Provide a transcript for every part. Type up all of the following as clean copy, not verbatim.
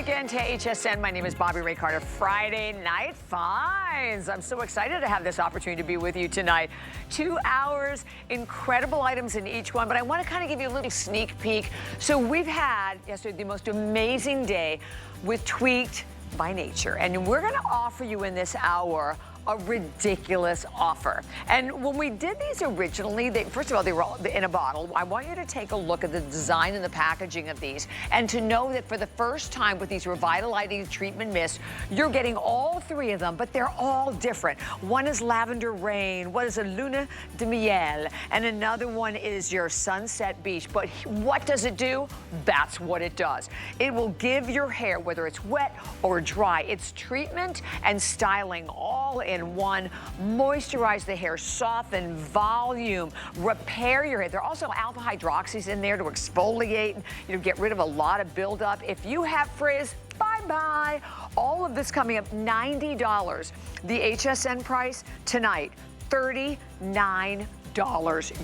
weekend to HSN. My name is Bobby Ray Carter. Friday Night Finds. I'm so excited to have this opportunity to be with you tonight. 2 hours, incredible items in each one, but I want to kind of give you a little sneak peek. So we've had yesterday the most amazing day with Tweaked by Nature, and we're going to offer you in this hour a ridiculous offer. And when we did these originally, first of all, they were all in a bottle. I want you to take a look at the design and the packaging of these, and to know that for the first time with these Revitalizing Treatment Mist, you're getting all three of them, but they're all different. One is Lavender Rain, one is a Luna de Miel, and another one is your Sunset Beach. But what does it do? That's what it does. It will give your hair, whether it's wet or dry, it's treatment and styling all in one. Moisturize the hair, soften, volume, repair your hair. There are also alpha hydroxys in there to exfoliate, get rid of a lot of buildup. If you have frizz, bye-bye. All of this coming up $90. The HSN price tonight, $39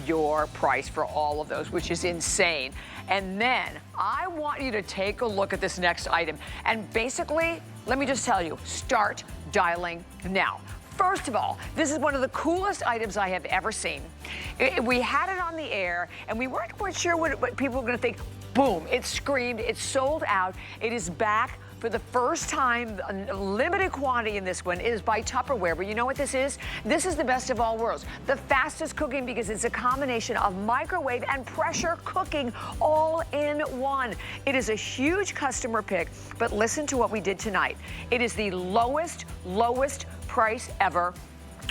your price for all of those, which is insane. And then I want you to take a look at this next item. And basically, let me just tell you, start dialing now. First of all, this is one of the coolest items I have ever seen. We had it on the air, and we weren't quite sure what people were going to think. Boom, it screamed, it's sold out. It is back for the first time, a limited quantity in this one. It is by Tupperware, but you know what this is? This is the best of all worlds. The fastest cooking, because it's a combination of microwave and pressure cooking all in one. It is a huge customer pick, but listen to what we did tonight. It is the lowest price ever.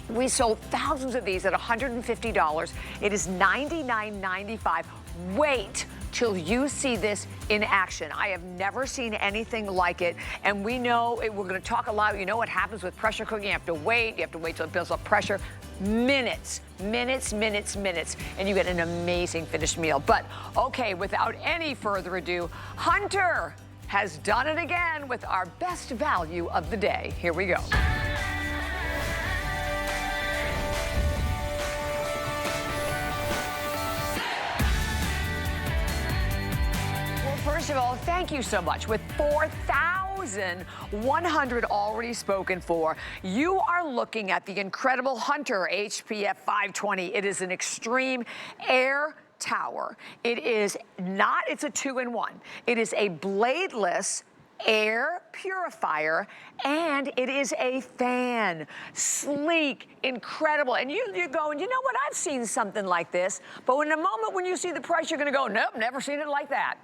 We sold thousands of these at $150. It is $99.95. Wait till you see this in action. I have never seen anything like it, and we know we're going to talk a lot. You know what happens with pressure cooking? You have to wait till it builds up pressure. Minutes, and you get an amazing finished meal. But okay, without any further ado, Hunter has done it again with our best value of the day. Here we go. First of all, thank you so much. With 4,100 already spoken for, you are looking at the incredible Hunter HPF 520. It is an extreme air tower. It is not, it's a 2-in-1. It is a bladeless air purifier, and it is a fan. Sleek, incredible. And you're going, you know what, I've seen something like this, but in a moment when you see the price, you're gonna go, nope, never seen it like that.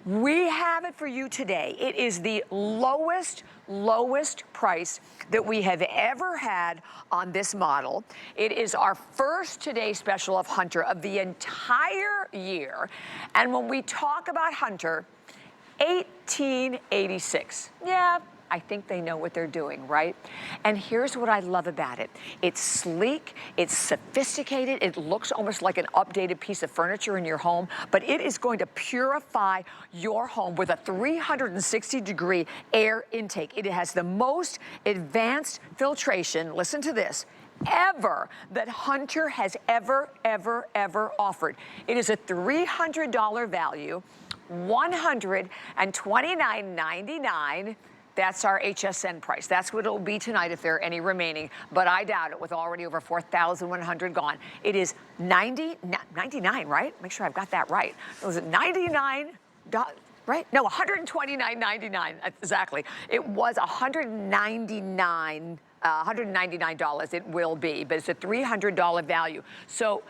We have it for you today. It is the lowest price that we have ever had on this model. It is our first Today Special of Hunter of the entire year. And when we talk about Hunter, 1886. Yeah, I think they know what they're doing, right? And here's what I love about it. It's sleek, it's sophisticated, it looks almost like an updated piece of furniture in your home, but it is going to purify your home with a 360-degree air intake. It has the most advanced filtration, listen to this, ever that Hunter has ever offered. It is a $300 value, $129.99. That's our HSN price. That's what it'll be tonight if there are any remaining, but I doubt it with already over 4,100 gone. It is $99, right? Make sure I've got that right. Was it $99, right? No, $129.99, exactly. It was $199, it will be, but it's a $300 value. So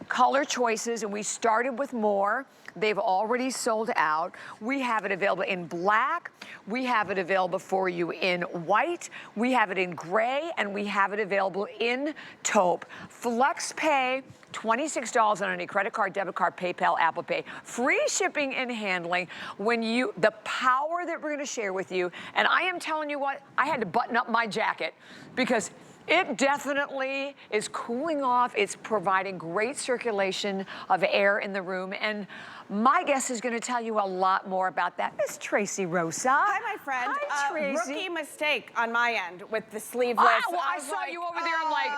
color choices, and we started with more. They've already sold out. We have it available in black. We have it available for you in white. We have it in gray, and we have it available in taupe. Flex Pay, $26 on any credit card, debit card, PayPal, Apple Pay. Free shipping and handling. The power that we're gonna share with you, and I am telling you what, I had to button up my jacket because it definitely is cooling off. It's providing great circulation of air in the room. And My guest is going to tell you a lot more about that. Miss Tracy Rosa. Hi, my friend. Hi, Tracy. Rookie mistake on my end with the sleeveless. Well, I saw you over there. I'm like,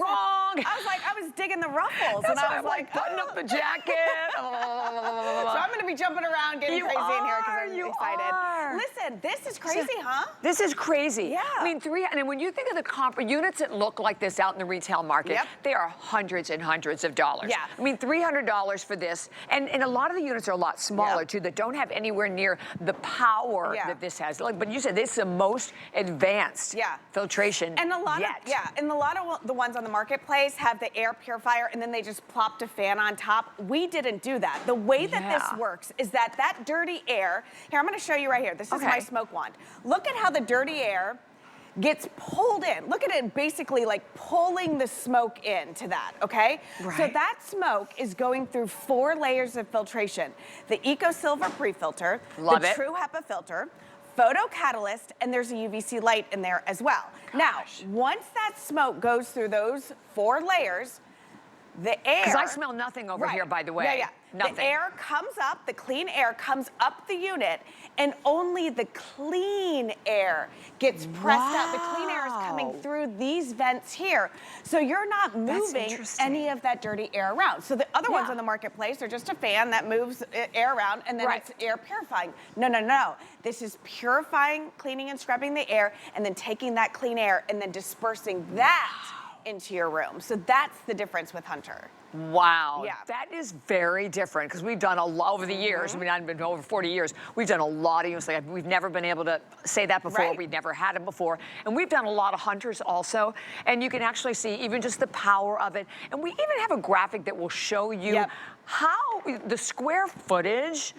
wrong. I was digging the ruffles. That's and I why was I'm like, button up the jacket. So I'm going to be jumping around, getting crazy in here because I'm excited. Listen, this is crazy, huh? This is crazy. Yeah. I mean, and when you think of the units that look like this out in the retail market, they are hundreds and hundreds of dollars. Yeah. I mean, $300 for this. And a lot of the units are a lot smaller, too, that don't have anywhere near the power that this has. Like, but you said this is the most advanced filtration and a lot yet. And a lot of the ones on the marketplace have the air purifier and then they just plopped a fan on top. We didn't do that. The way that this works is that dirty air, here, I'm going to show you right here. This is my smoke wand. Look at how the dirty air gets pulled in. Look at it basically like pulling the smoke into that, okay? Right. So that smoke is going through 4 layers of filtration. The Eco Silver pre-filter, the True HEPA filter, photo catalyst, and there's a UVC light in there as well. Now, once that smoke goes through those 4 layers, the air... Because I smell nothing over here, by the way. Nothing. The air comes up, the clean air comes up the unit, and only the clean air gets pressed out. The clean air is coming through these vents here. So you're not moving any of that dirty air around. So the other ones on the marketplace are just a fan that moves air around, and then it's air purifying. No, no, no. This is purifying, cleaning, and scrubbing the air, and then taking that clean air and then dispersing that into your room. So that's the difference with Hunter. Wow. Yeah. That is very different because we've done a lot over the years. I mean, I've been over 40 years. We've done a lot of units. Like, we've never been able to say that before. We've never had it before. And we've done a lot of Hunters also. And you can actually see even just the power of it. And we even have a graphic that will show you how the square footage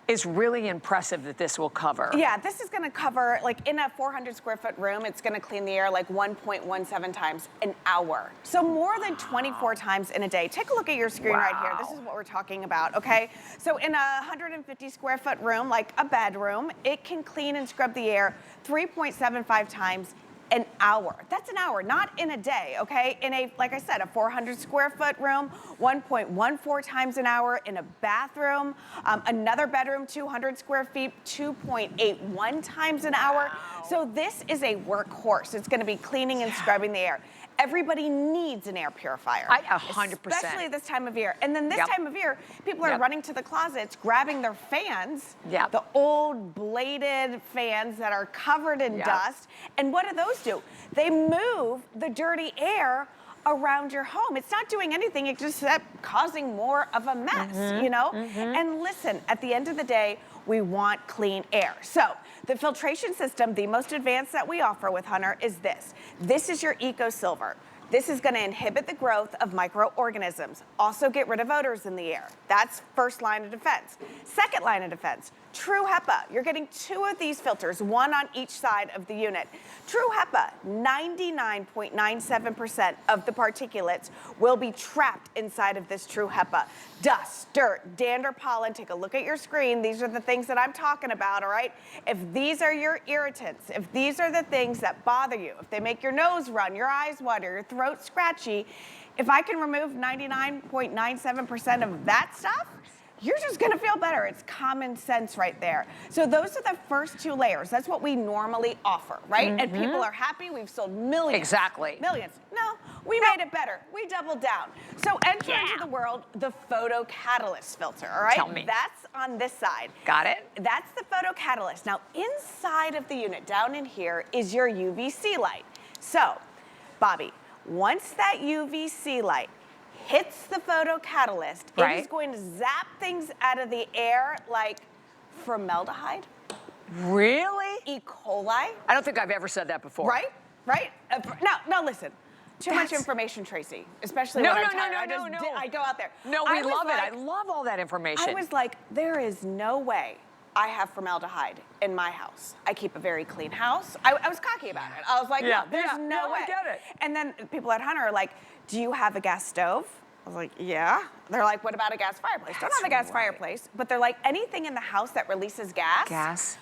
is really impressive that this will cover. Yeah, this is going to cover, like in a 400 square foot room, it's going to clean the air like 1.17 times an hour. So more than 24 times in a day. Take a look at your screen right here. This is what we're talking about, okay? So in a 150 square foot room, like a bedroom, it can clean and scrub the air 3.75 times an hour. That's an hour, not in a day, okay? In a, like I said, a 400 square foot room, 1.14 times an hour. In a bathroom, another bedroom, 200 square feet, 2.81 times an hour. So this is a workhorse. It's gonna be cleaning and scrubbing the air. Everybody needs an air purifier. 100%. Especially this time of year. And then this time of year, people are running to the closets, grabbing their fans, the old bladed fans that are covered in dust. And what do those do? They move the dirty air around your home. It's not doing anything, it's just causing more of a mess, you know? And listen, at the end of the day, we want clean air. So the filtration system, the most advanced that we offer with Hunter is this. This is your Eco Silver. This is going to inhibit the growth of microorganisms. Also get rid of odors in the air. That's first line of defense. Second line of defense, True HEPA. You're getting 2 of these filters, 1 on each side of the unit. True HEPA, 99.97% of the particulates will be trapped inside of this True HEPA. Dust, dirt, dander, pollen. Take a look at your screen. These are the things that I'm talking about, all right? If these are your irritants, if these are the things that bother you, if they make your nose run, your eyes water, your throat scratchy, if I can remove 99.97% of that stuff, you're just gonna feel better. It's common sense right there. So those are the first 2 layers. That's what we normally offer, right? And people are happy. We've sold millions. Exactly. Millions. No, we made it better. We doubled down. So enter into the world the photo catalyst filter, all right? Tell me. That's on this side. Got it. That's the photo catalyst. Now inside of the unit, down in here, is your UVC light. So, Bobby, once that UVC light hits the photo catalyst, it is going to zap things out of the air like formaldehyde. Really? E. coli. I don't think I've ever said that before. Right? Right? No, listen. Too much information, Tracy. Especially when I'm tired. I go out there. No, we love it. I love all that information. I was like, there is no way I have formaldehyde in my house. I keep a very clean house. I was cocky about it. I was like, no, there's no way. I get it. And then people at Hunter are like, do you have a gas stove? I was like, yeah. They're like, what about a gas fireplace? Don't have a gas fireplace. But they're like, anything in the house that releases gas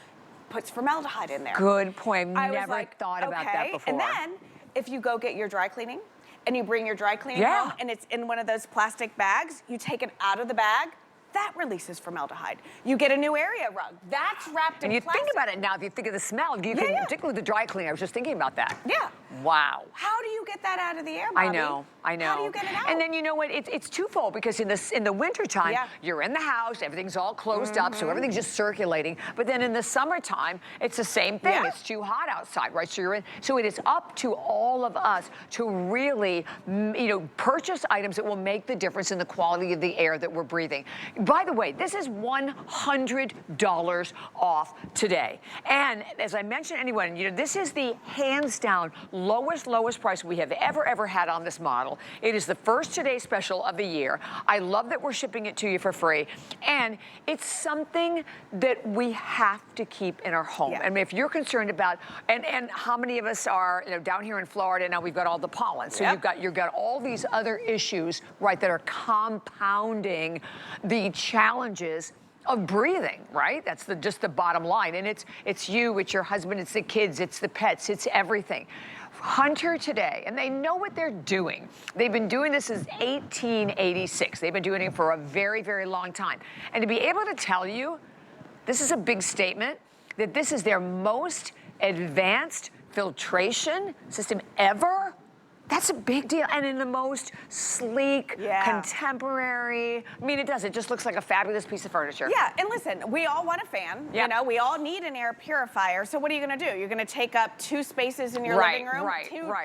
puts formaldehyde in there. Good point. I've never like, thought about that before. And then if you go get your dry cleaning and you bring your dry cleaning home and it's in one of those plastic bags, you take it out of the bag, that releases formaldehyde. You get a new area rug. That's wrapped in plastic. And you think about it now, if you think of the smell, particularly the dry cleaner, I was just thinking about that. Yeah. Wow. How do you get that out of the air, Bobby? I know. How do you get it out? And then you know what, it's twofold, because in the wintertime, you're in the house, everything's all closed up, so everything's just circulating. But then in the summertime, it's the same thing. It's too hot outside, right? So it is up to all of us to really, purchase items that will make the difference in the quality of the air that we're breathing. By the way, this is $100 off today. And as I mentioned, this is the hands down lowest price we have ever had on this model. It is the first Today Special of the year. I love that we're shipping it to you for free. And it's something that we have to keep in our home. I mean, if you're concerned about, and how many of us are, down here in Florida now, we've got all the pollen. So you've got all these other issues, right, that are compounding the challenges of breathing, right? That's just the bottom line. And it's you, it's your husband, it's the kids, it's the pets, it's everything. Hunter today, and they know what they're doing. They've been doing this since 1886. They've been doing it for a very, very long time. And to be able to tell you, this is a big statement, that this is their most advanced filtration system ever. That's a big deal, and in the most sleek, contemporary. I mean, it just looks like a fabulous piece of furniture. Yeah, and listen, we all want a fan. We all need an air purifier. So what are you gonna do? You're gonna take up 2 spaces in your living room?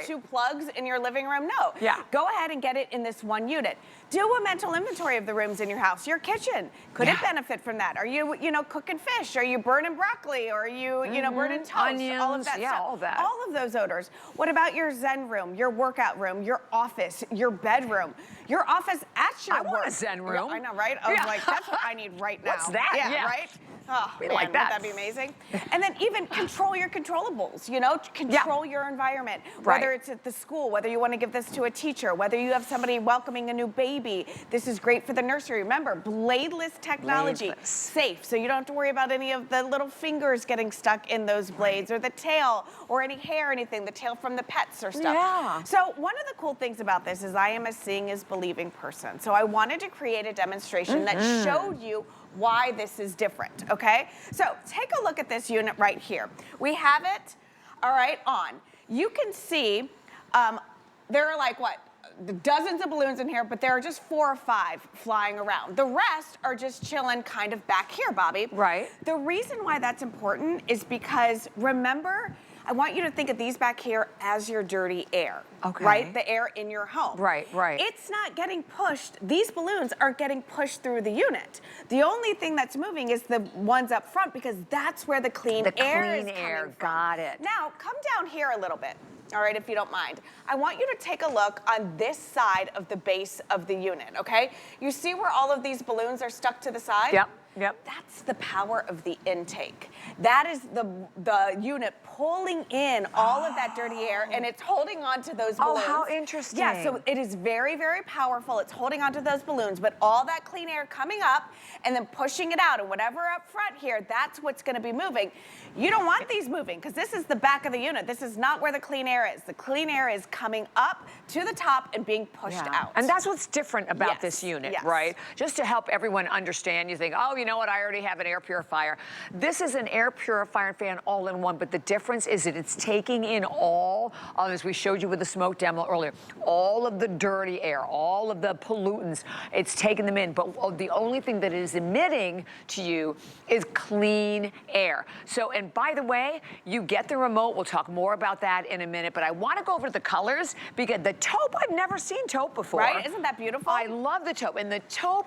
Two plugs in your living room? No. Go ahead and get it in this one unit. Do a mental inventory of the rooms in your house. Your kitchen, could it benefit from that? Are you, cooking fish? Are you burning broccoli? Or are you, burning toast? Onions, all of that stuff. all that. All of those odors. What about your Zen room, your workout room, your office, your bedroom, your office at your work? I want a Zen room. I know, right? I was like, that's what I need right now. What's that? Yeah, right? Oh, we like that. Wouldn't that be amazing? And then even control your controllables, control your environment. Whether it's at the school, whether you want to give this to a teacher, whether you have somebody welcoming a new baby, this is great for the nursery. Remember, bladeless technology, safe, so you don't have to worry about any of the little fingers getting stuck in those blades or the tail or any hair or anything, the tail from the pets or stuff. So one of the cool things about this is I am a seeing is believing person. So I wanted to create a demonstration that showed you why this is different, okay? So take a look at this unit right here. We have it, all right, on. You can see there are like, dozens of balloons in here, but there are just 4 or 5 flying around. The rest are just chilling kind of back here, Bobby. Right. The reason why that's important is because, remember, I want you to think of these back here as your dirty air, right? The air in your home. Right. It's not getting pushed. These balloons aren't getting pushed through the unit. The only thing that's moving is the ones up front, because that's where the clean air is coming from. Got it. Now, come down here a little bit, all right, if you don't mind. I want you to take a look on this side of the base of the unit, okay? You see where all of these balloons are stuck to the side? Yep. That's the power of the intake. That is the unit pulling in all of that dirty air, and it's holding on to those balloons. Oh, how interesting. Yeah, so it is very, very powerful. It's holding on to those balloons, but all that clean air coming up and then pushing it out, and whatever up front here, that's what's gonna be moving. You don't want these moving, because this is the back of the unit. This is not where the clean air is. The clean air is coming up to the top and being pushed out. And that's what's different about this unit, right? Just to help everyone understand, you think, oh, you know what, I already have an air purifier. This is an air purifier and fan all in one, but the difference is that it's taking in all of, as we showed you with the smoke demo earlier, all of the dirty air, all of the pollutants, it's taking them in, but the only thing that it is emitting to you is clean air. So, and by the way, you get the remote, we'll talk more about that in a minute, but I want to go over the colors, because the taupe, I've never seen taupe before. Right, isn't that beautiful? I love the taupe, and the taupe,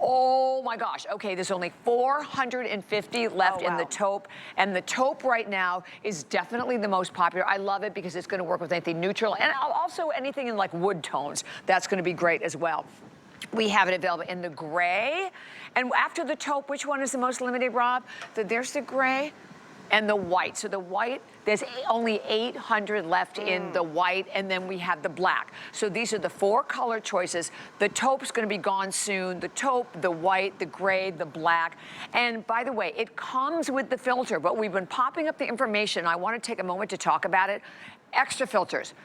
oh my gosh, okay, there's only 450 left in the taupe, and the taupe right now is definitely the most popular. I love it because it's gonna work with anything neutral, and also anything in like wood tones. That's gonna be great as well. We have it available in the gray, and after the taupe, which one is the most limited, Rob? There's the gray and the white. So the white, there's only 800 left in the white, and then we have the black. So these are the 4 color choices. The taupe's gonna be gone soon. The taupe, the white, the gray, the black. And by the way, it comes with the filter, but we've been popping up the information. I wanna take a moment to talk about it. Extra filters.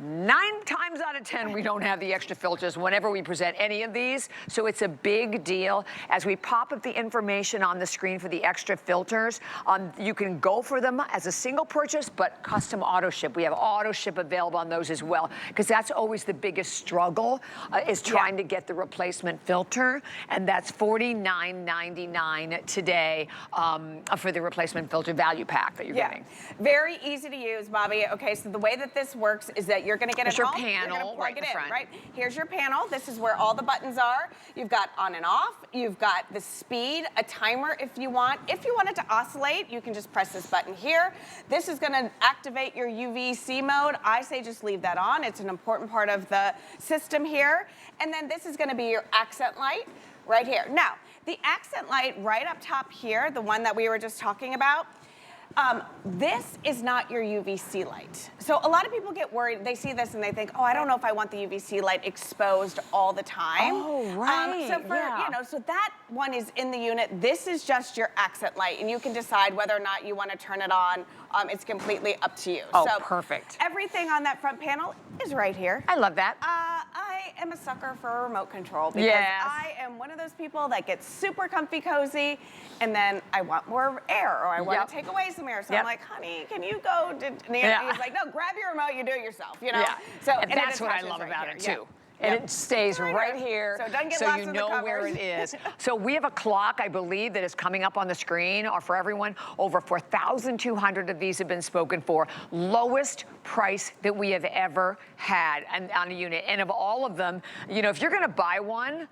9 times out of 10, we don't have the extra filters whenever we present any of these. So it's a big deal. As we pop up the information on the screen for the extra filters, you can go for them as a single purchase, but custom auto ship. We have auto ship available on those as well, because that's always the biggest struggle, is trying to get the replacement filter. And that's $49.99 today for the replacement filter value pack that you're getting. Very easy to use, Bobby. Okay, so the way that this works is that you're going to get it home. Panel, you're going to plug it in, front. right? Here's your panel. This is where all the buttons are. You've got on and off. You've got the speed, a timer if you want. If you want it to oscillate, you can just press this button here. This is going to activate your UVC mode. I say just leave that on. It's an important part of the system here. And then this is going to be your accent light right here. Now, the accent light right up top here, the one that we were just talking about, this is not your UVC light. So a lot of people get worried. They see this and they think, oh, I don't know if I want the UVC light exposed all the time. Oh, right. So for, you know, so that one is in the unit. This is just your accent light, and you can decide whether or not you want to turn it on. It's completely up to you. Oh, so perfect. Everything on that front panel is right here. I love that. I am a sucker for remote control because I am one of those people that gets super comfy cozy, and then I want more air, or I want to take away some air. So I'm like, honey, can you go? And he's like, no, grab your remote, you do it yourself, you know? So and that's what I love about it too. And it stays right here, so, it doesn't get so lost you in the know covers. where it is. So we have a clock, I believe, that is coming up on the screen, or for everyone. Over 4,200 of these have been spoken for. Lowest price that we have ever had on a unit. And of all of them, you know, if you're going to buy one,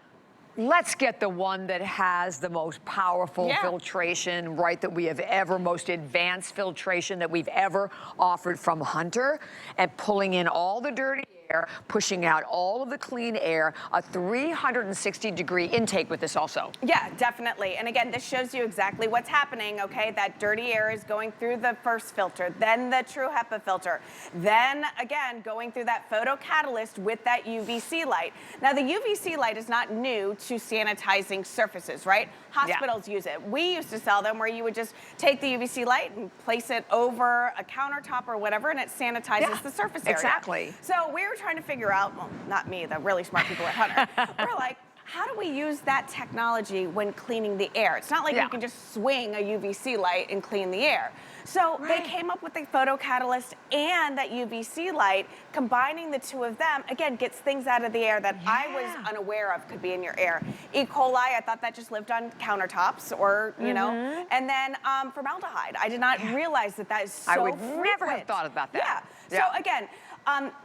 let's get the one that has the most powerful filtration, right, that we have ever, most advanced filtration that we've ever offered from Hunter, and pulling in all the dirty air, pushing out all of the clean air, a 360-degree intake with this also. Yeah, definitely. And again, this shows you exactly what's happening, okay? That dirty air is going through the first filter, then the True HEPA filter, then again, going through that photocatalyst with that UVC light. Now, the UVC light is not new to sanitizing surfaces, right? Hospitals use it. We used to sell them where you would just take the UVC light and place it over a countertop or whatever, and it sanitizes the surface area. Exactly. So we were trying to figure out, well, not me, the really smart people at Hunter. We're like, how do we use that technology when cleaning the air? It's not like you can just swing a UVC light and clean the air. So they came up with the photocatalyst and that UVC light. Combining the two of them, again, gets things out of the air that I was unaware of could be in your air. E. coli, I thought that just lived on countertops or, you know, and then formaldehyde. I did not realize that that is so I would frequent. never have thought about that. So again,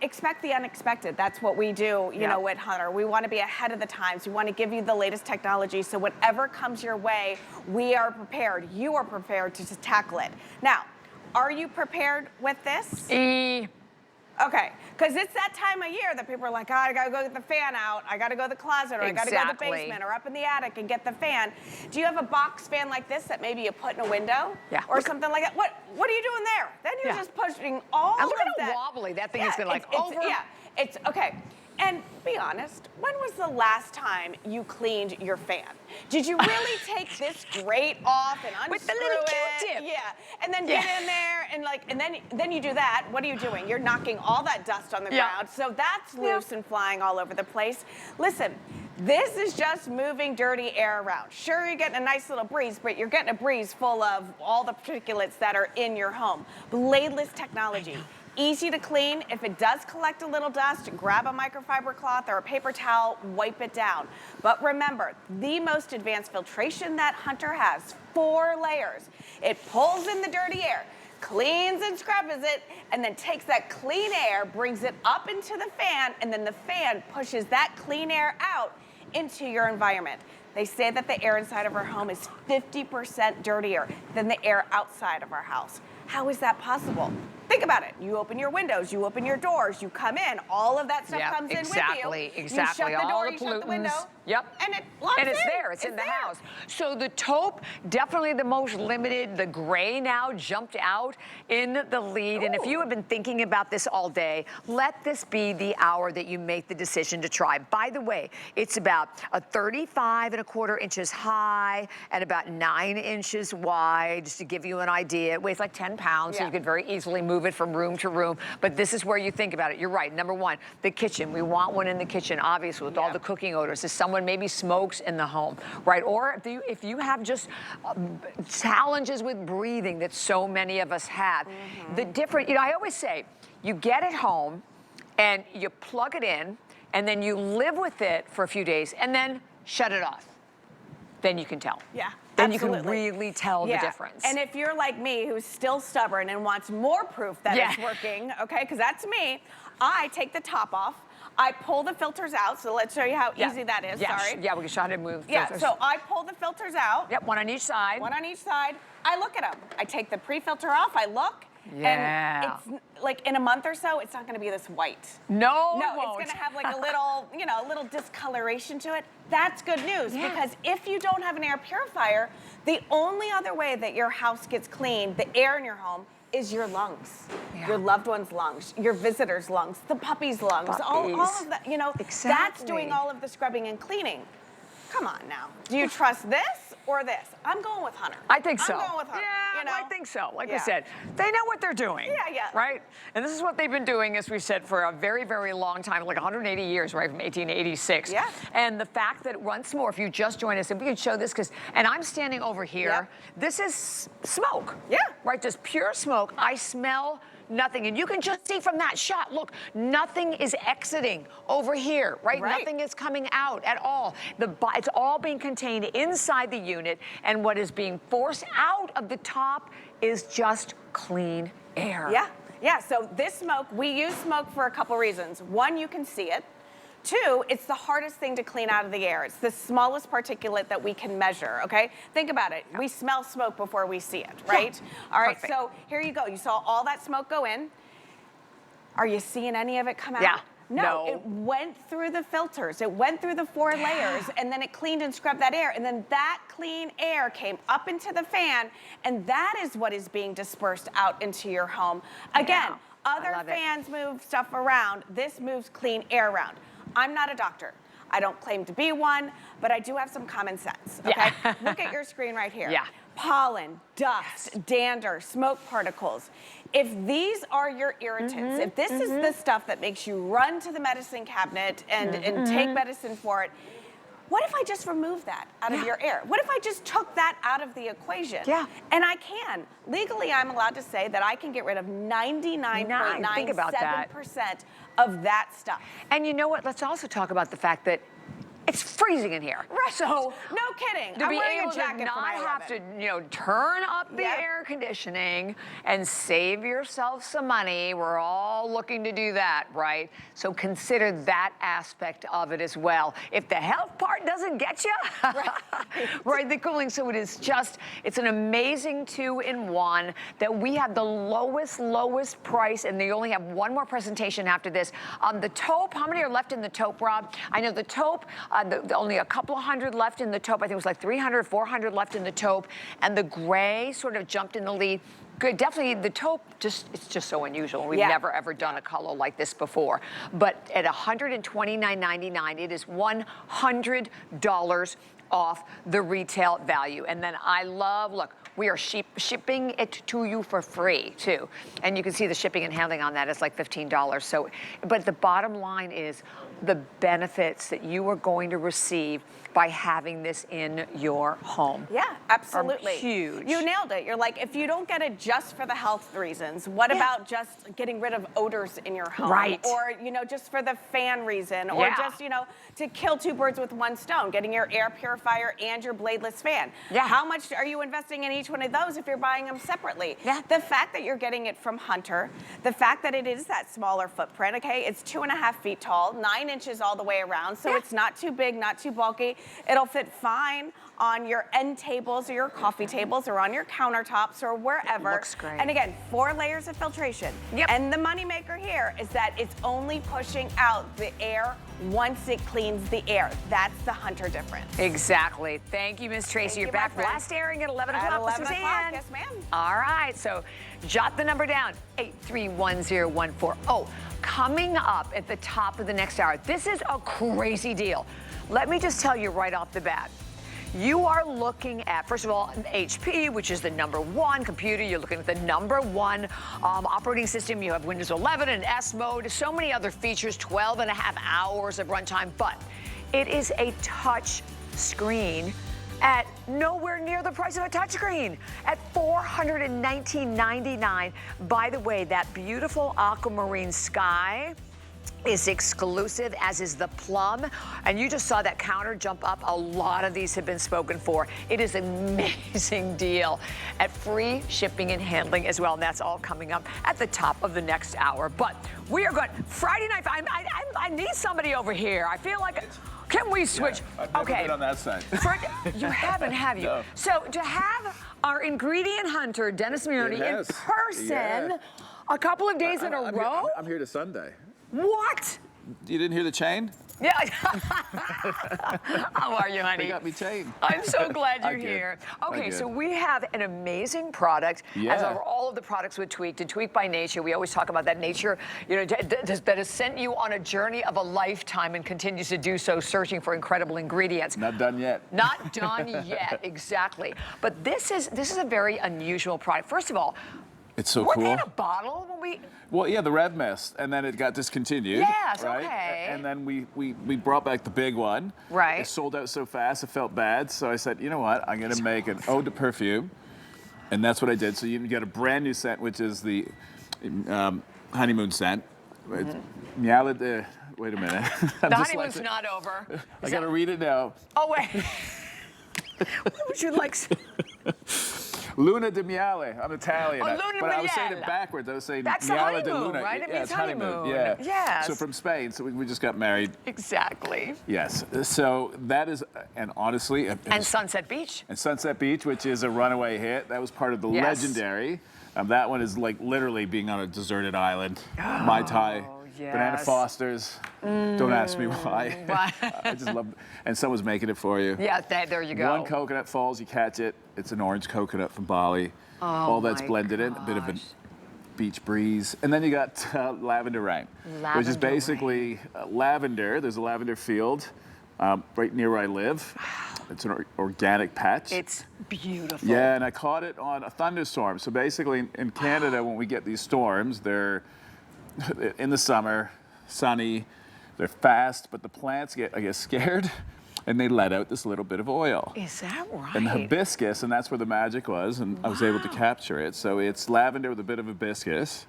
expect the unexpected. That's what we do, you know, at Hunter. We want to be ahead of the times. We want to give you the latest technology, so whatever comes your way, we are prepared. You are prepared to tackle it. Now, are you prepared with this? Okay, because it's that time of year that people are like, oh, I gotta go get the fan out, I gotta go to the closet, or I gotta go to the basement, or up in the attic and get the fan. Do you have a box fan like this that maybe you put in a window? Or something like that? What are you doing there? Then you're just pushing all of that. Look at how wobbly that thing is going like over. It's okay. And be honest, when was the last time you cleaned your fan? Did you really take this grate off and unscrew with the little Q-tip? And then get in there and then you do that. What are you doing? You're knocking all that dust on the ground. So that's loose and flying all over the place. Listen, this is just moving dirty air around. Sure, you're getting a nice little breeze, but you're getting a breeze full of all the particulates that are in your home. Bladeless technology. Easy to clean. If it does collect a little dust, grab a microfiber cloth or a paper towel, wipe it down. But remember, the most advanced filtration that Hunter has, 4 layers. It pulls in the dirty air, cleans and scrubs it, and then takes that clean air, brings it up into the fan, and then the fan pushes that clean air out into your environment. They say that the air inside of our home is 50% dirtier than the air outside of our house. How is that possible? Think about it. You open your windows, you open your doors, you come in, all of that stuff comes in with you. Exactly. You shut the door, all the you pollutants. shut the window. And it locks And it's in. there. It's in the house. So the taupe, definitely the most limited. The gray now jumped out in the lead. And if you have been thinking about this all day, let this be the hour that you make the decision to try. By the way, it's about a 35¼ inches high and about 9 inches wide, just to give you an idea. It weighs like 10 pounds, so you could very easily move move it from room to room, but this is where you think about it. You're right. Number one, the kitchen. We want one in the kitchen, obviously, with all the cooking odors. If someone maybe smokes in the home, right? Or if you have just challenges with breathing that so many of us have, the different, you know, I always say, you get it home and you plug it in and then you live with it for a few days and then shut it off. Then you can tell. Yeah. Then absolutely. you can really tell the difference. And if you're like me, who's still stubborn and wants more proof that it's working, okay, because that's me, I take the top off, I pull the filters out, so let's show you how easy that is, sorry. Yeah, we can try to move filters. So I pull the filters out. Yep, one on each side. One on each side. I look at them. I take the pre-filter off, I look, and it's like in a month or so, it's not gonna be this white. No, it's gonna have like a little, you know, a little discoloration to it. That's good news because if you don't have an air purifier, the only other way that your house gets clean, the air in your home, is your lungs, your loved one's lungs, your visitor's lungs, the puppy's lungs, all of that, you know, that's doing all of the scrubbing and cleaning. Come on now. Do you trust this or this? I'm going with Hunter. I think so. I'm going with Hunter. Yeah, you know? I think so. Like I said, they know what they're doing. Right? And this is what they've been doing, as we said, for a very, very long time, like 180 years, right, from 1886. Yeah. And the fact that, once more, if you just join us, if we could show this, and I'm standing over here, this is smoke. Yeah. Right, just pure smoke. I smell nothing, and you can just see from that shot, look, nothing is exiting over here, right? Nothing is coming out at all. It's all being contained inside the unit, and what is being forced out of the top is just clean air. Yeah, so this smoke, we use smoke for a couple reasons. One, you can see it. Two, it's the hardest thing to clean out of the air. It's the smallest particulate that we can measure, okay? Think about it. We smell smoke before we see it, right? All right, so here you go. You saw all that smoke go in. Are you seeing any of it come out? No, it went through the filters. It went through the 4 layers, and then it cleaned and scrubbed that air, and then that clean air came up into the fan, and that is what is being dispersed out into your home. Again, other fans move stuff around. This moves clean air around. I'm not a doctor. I don't claim to be one, but I do have some common sense, okay? Look at your screen right here. Pollen, dust, dander, smoke particles. If these are your irritants, if this is the stuff that makes you run to the medicine cabinet and take medicine for it, what if I just removed that out of your air? What if I just took that out of the equation? And I can. Legally, I'm allowed to say that I can get rid of 99.97% of that stuff. And you know what? Let's also talk about the fact that it's freezing in here. So no kidding. To be able to not have to, you know, turn up the air conditioning and save yourself some money. We're all looking to do that, right? So consider that aspect of it as well. If the health part doesn't get you, right, the cooling. So it is just, it's an amazing 2-in-1 that we have the lowest price, and they only have one more presentation after this. The taupe, how many are left in the taupe, Rob? I know the taupe, only a couple of hundred left in the taupe. I think it was like 300, 400 left in the taupe. And the gray sort of jumped in the lead. Good, definitely the taupe, it's just so unusual. We've never ever done a color like this before. But at $129.99, it is $100 off the retail value. And then I love, look, we are shipping it to you for free too. And you can see the shipping and handling on that is like $15. So, but the bottom line is the benefits that you are going to receive by having this in your home. Yeah, absolutely. Huge. You nailed it. You're like, if you don't get it just for the health reasons, what about just getting rid of odors in your home? Or, you know, just for the fan reason, or just, you know, to kill 2 birds with 1 stone, getting your air purifier and your bladeless fan. How much are you investing in each one of those if you're buying them separately? The fact that you're getting it from Hunter, the fact that it is that smaller footprint, okay, it's 2.5 feet tall, 9 inches all the way around, so it's not too big, not too bulky. It'll fit fine on your end tables or your coffee tables or on your countertops or wherever. It looks great. And again, 4 layers of filtration. And the moneymaker here is that it's only pushing out the air once it cleans the air. That's the Hunter difference. Exactly. Thank you, Miss Tracy. You're back last airing at 11 o'clock. At 11 o'clock, yes ma'am. All right, so jot the number down, 8310140. Coming up at the top of the next hour, this is a crazy deal. Let me just tell you right off the bat, you are looking at, first of all, an HP, which is the #1 computer. You're looking at the #1 operating system. You have Windows 11 and S mode, so many other features, 12.5 hours of runtime, but it is a touch screen at nowhere near the price of a touchscreen, at $419.99. By the way, that beautiful aquamarine sky is exclusive, as is the plum. And you just saw that counter jump up. A lot of these have been spoken for. It is an amazing deal at free shipping and handling as well. And that's all coming up at the top of the next hour. But we are good. Friday night, I need somebody over here. I feel like... Can we switch? Yeah, I've never been on that side. You haven't, have you? No. So to have our ingredient hunter, Dennis Mignoni, in person a couple of days in a row? I'm here to Sunday. What? You didn't hear the chain? Yeah. How are you, honey? They got me chained. I'm so glad you're here. Okay, so we have an amazing product, as are all of the products with Tweaked, and Tweaked by Nature. We always talk about that nature, you know, that has sent you on a journey of a lifetime and continues to do so, searching for incredible ingredients. Not done yet. Not done yet, exactly. But this is a very unusual product. First of all, it's so cool. Weren't they in a bottle when we... Well, yeah, the Red Mist, and then it got discontinued. Yes, right? okay. And then we brought back the big one. Right. It sold out so fast, it felt bad. So I said, you know what? I'm going to make an ode to perfume, and that's what I did. So you get a brand new scent, which is the honeymoon scent. Miele, wait a minute. The honeymoon's not over. I got to read it now. Oh, wait. What would you like? Luna di Miele. I'm Italian. Oh, Luna but I was Miele. saying it backwards. I was saying That's Miele the di honeymoon, Luna. right? It Yeah, means it's honeymoon. honeymoon. Yeah. Yes. So from Spain. So we just got married. Exactly. Yes. So that is, and honestly. And Sunset Beach. And Sunset Beach, which is a runaway hit. That was part of the legendary. That one is like literally being on a deserted island. Mai Tai. Yes. Banana Fosters. Don't ask me why. I just love it. And someone's making it for you. Yeah, there you go. One coconut falls, you catch it. It's an orange coconut from Bali. Oh, all that's blended in, a bit of a beach breeze. And then you got lavender rain, which is basically lavender. There's a lavender field right near where I live. It's an organic patch. It's beautiful. Yeah, and I caught it on a thunderstorm. So basically in Canada, when we get these storms, they're in the summer, sunny, they're fast, but the plants get, I guess, scared, and they let out this little bit of oil. Is that right? And the hibiscus, and that's where the magic was, and I was able to capture it. So it's lavender with a bit of hibiscus,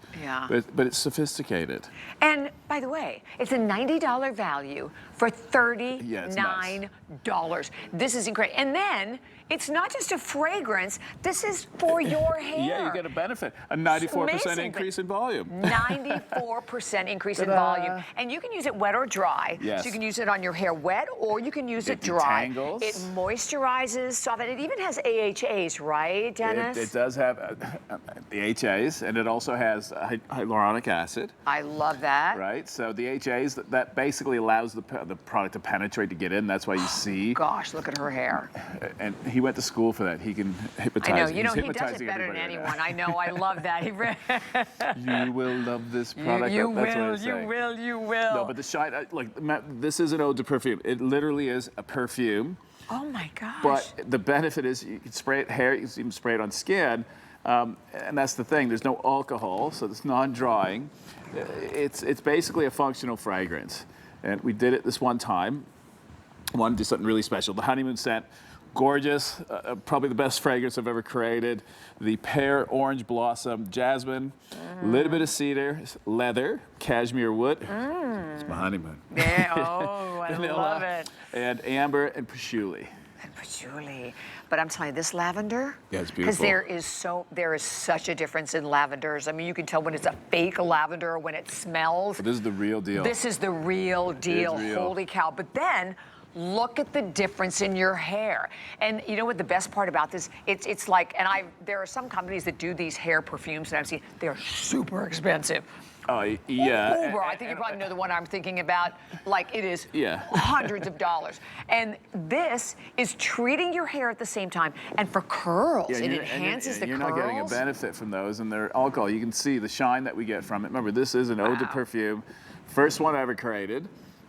but it's sophisticated. And by the way, it's a $90 value for $39. Nice. This is incredible. And then it's not just a fragrance, this is for your hair. Yeah, you get a benefit. A 94% increase in volume. 94% increase in volume. And you can use it wet or dry. Yes. So you can use it on your hair wet, or you can use it dry. It moisturizes, softens. It even has AHAs, right, Dennis? It does have the HAs, and it also has hyaluronic acid. I love that. Right, so the HAs, that basically allows the product to penetrate, to get in. That's why you see. Gosh, look at her hair. And he went to school for that. He can hypnotize. I know, you know, he does it better than anyone. I know, I love that. You will love this product. You will. No, but the shine, this is an ode to perfume. It literally is a perfume. Oh my gosh. But the benefit is you can spray it hair, you can even spray it on skin. And that's the thing, there's no alcohol, so it's non-drying. It's basically a functional fragrance. And we did it this one time. Wanted to do something really special. The honeymoon scent, gorgeous, probably the best fragrance I've ever created. The pear, orange blossom, jasmine, a little bit of cedar, leather, cashmere wood. It's my honeymoon. Yeah, oh, I love it. And amber and patchouli. Patchouli. But I'm telling you, this lavender, yeah, it's beautiful. Because there is such a difference in lavenders. I mean, you can tell when it's a fake lavender, when it smells. But this is the real deal. This is the real deal. Holy cow. But then, look at the difference in your hair. And you know what the best part about this, it's like, and there are some companies that do these hair perfumes that I've seen, they're super expensive. Oh, yeah. Uber, I think you probably know the one I'm thinking about. Like, it is hundreds of dollars. And this is treating your hair at the same time. And for curls, it enhances the curls. You're not getting a benefit from those, and they're alcohol. You can see the shine that we get from it. Remember, this is an ode to perfume. First one I ever created.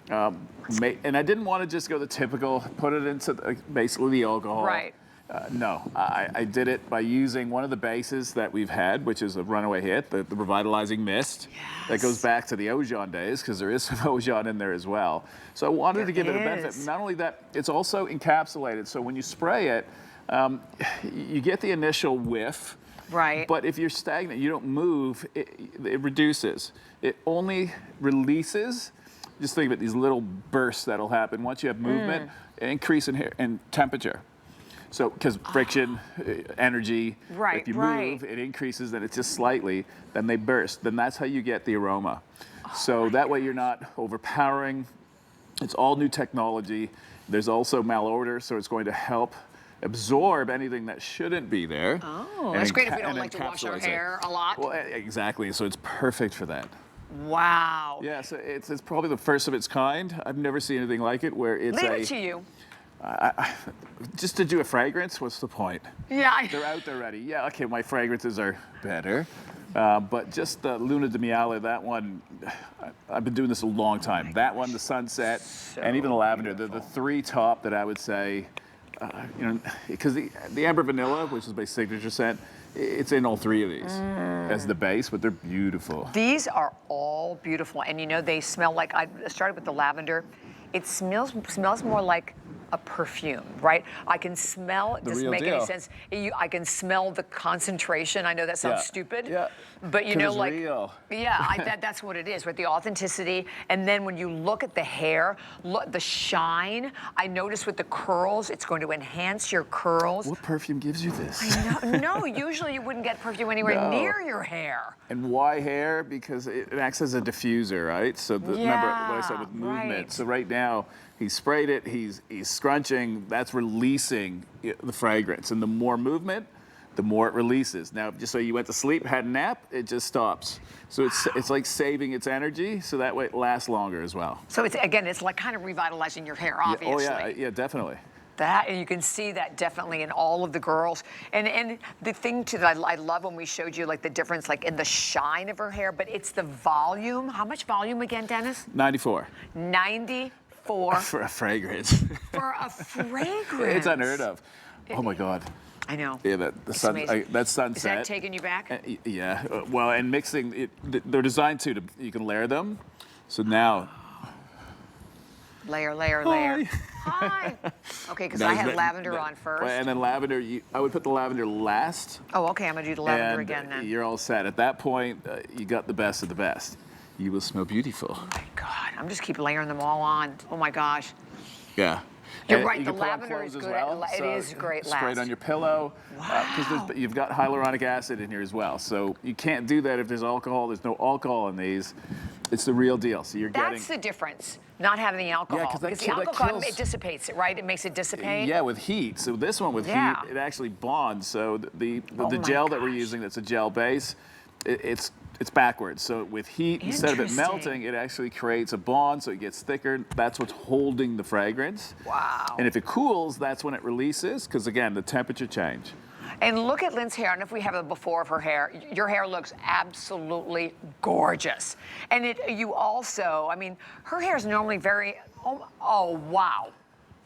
And I didn't want to just go the typical, put it into basically the alcohol. Right. No, I did it by using one of the bases that we've had, which is a runaway hit, the Revitalizing Mist. Yes. That goes back to the Ojon days, because there is some Ojon in there as well. So I wanted to give it a benefit. Not only that, it's also encapsulated. So when you spray it, you get the initial whiff. Right. But if you're stagnant, you don't move, it reduces. It only releases. Just think of it, these little bursts that'll happen. Once you have movement, increase in temperature. So, because friction, energy, if you move, it increases, then it's just slightly, then they burst. Then that's how you get the aroma. So that way you're not overpowering. It's all new technology. There's also malodor, so it's going to help absorb anything that shouldn't be there. Oh, that's great if we don't like to wash our hair a lot. Well, exactly, so it's perfect for that. Wow. Yeah, so it's probably the first of its kind. I've never seen anything like it where it's Leave it to you. Just to do a fragrance, what's the point? Yeah. They're out there ready. Yeah, okay, my fragrances are better. But just the Luna de Miele, that one, I've been doing this a long time. That one, the Sunset, and even the Lavender, the three top that I would say, you know, because the Amber Vanilla, which is my signature scent, it's in all three of these as the base, but they're beautiful. These are all beautiful, and you know, they smell like, I started with the lavender. It smells more like a perfume, right? I can smell, it doesn't make any sense. I can smell the concentration. I know that sounds stupid, but you know, it's like, real. that's what it is, right? The authenticity. And then when you look at the hair, look, the shine, I notice with the curls, it's going to enhance your curls. What perfume gives you this? I know, no, usually you wouldn't get perfume anywhere near your hair. And why hair? Because it acts as a diffuser, right? So remember what I said with movement. Right. So right now, he sprayed it, he's scrunching, that's releasing the fragrance. And the more movement, the more it releases. Now, just so you went to sleep, had a nap, it just stops. So it's like saving its energy, so that way it lasts longer as well. So it's, again, it's like kind of revitalizing your hair, obviously. Oh yeah, definitely. That, and you can see that definitely in all of the girls. And the thing too that I love when we showed you like the difference like in the shine of her hair, but it's the volume. How much volume again, Dennis? 94. 94. For a fragrance. For a fragrance. It's unheard of. Oh my God. I know. Yeah, that sunset. Is that taking you back? Yeah. Well, and mixing it, they're designed to you can layer them. So now. Layer, layer, layer. Hi. Okay, because I had lavender on first. And then lavender, I would put the lavender last. Oh, okay, I'm gonna do the lavender again then. You're all set. At that point, you got the best of the best. You will smell beautiful. Oh my God, I'm just keep layering them all on. Oh my gosh. Yeah. You're right, the lavender is good. It is great last. Spray it on your pillow. Wow. Because you've got hyaluronic acid in here as well. So you can't do that if there's alcohol. There's no alcohol in these. It's the real deal. So you're getting. That's the difference. Not having the alcohol. Yeah, because the alcohol, it dissipates it, right? It makes it dissipate. Yeah, with heat. So this one with heat, it actually bonds. So the gel that we're using, that's a gel base, it's backwards. So with heat, instead of it melting, it actually creates a bond, so it gets thicker. That's what's holding the fragrance. Wow. And if it cools, that's when it releases, because again, the temperature change. And look at Lynn's hair, and if we have a before of her hair, your hair looks absolutely gorgeous. And you also, I mean, her hair is normally very, oh wow.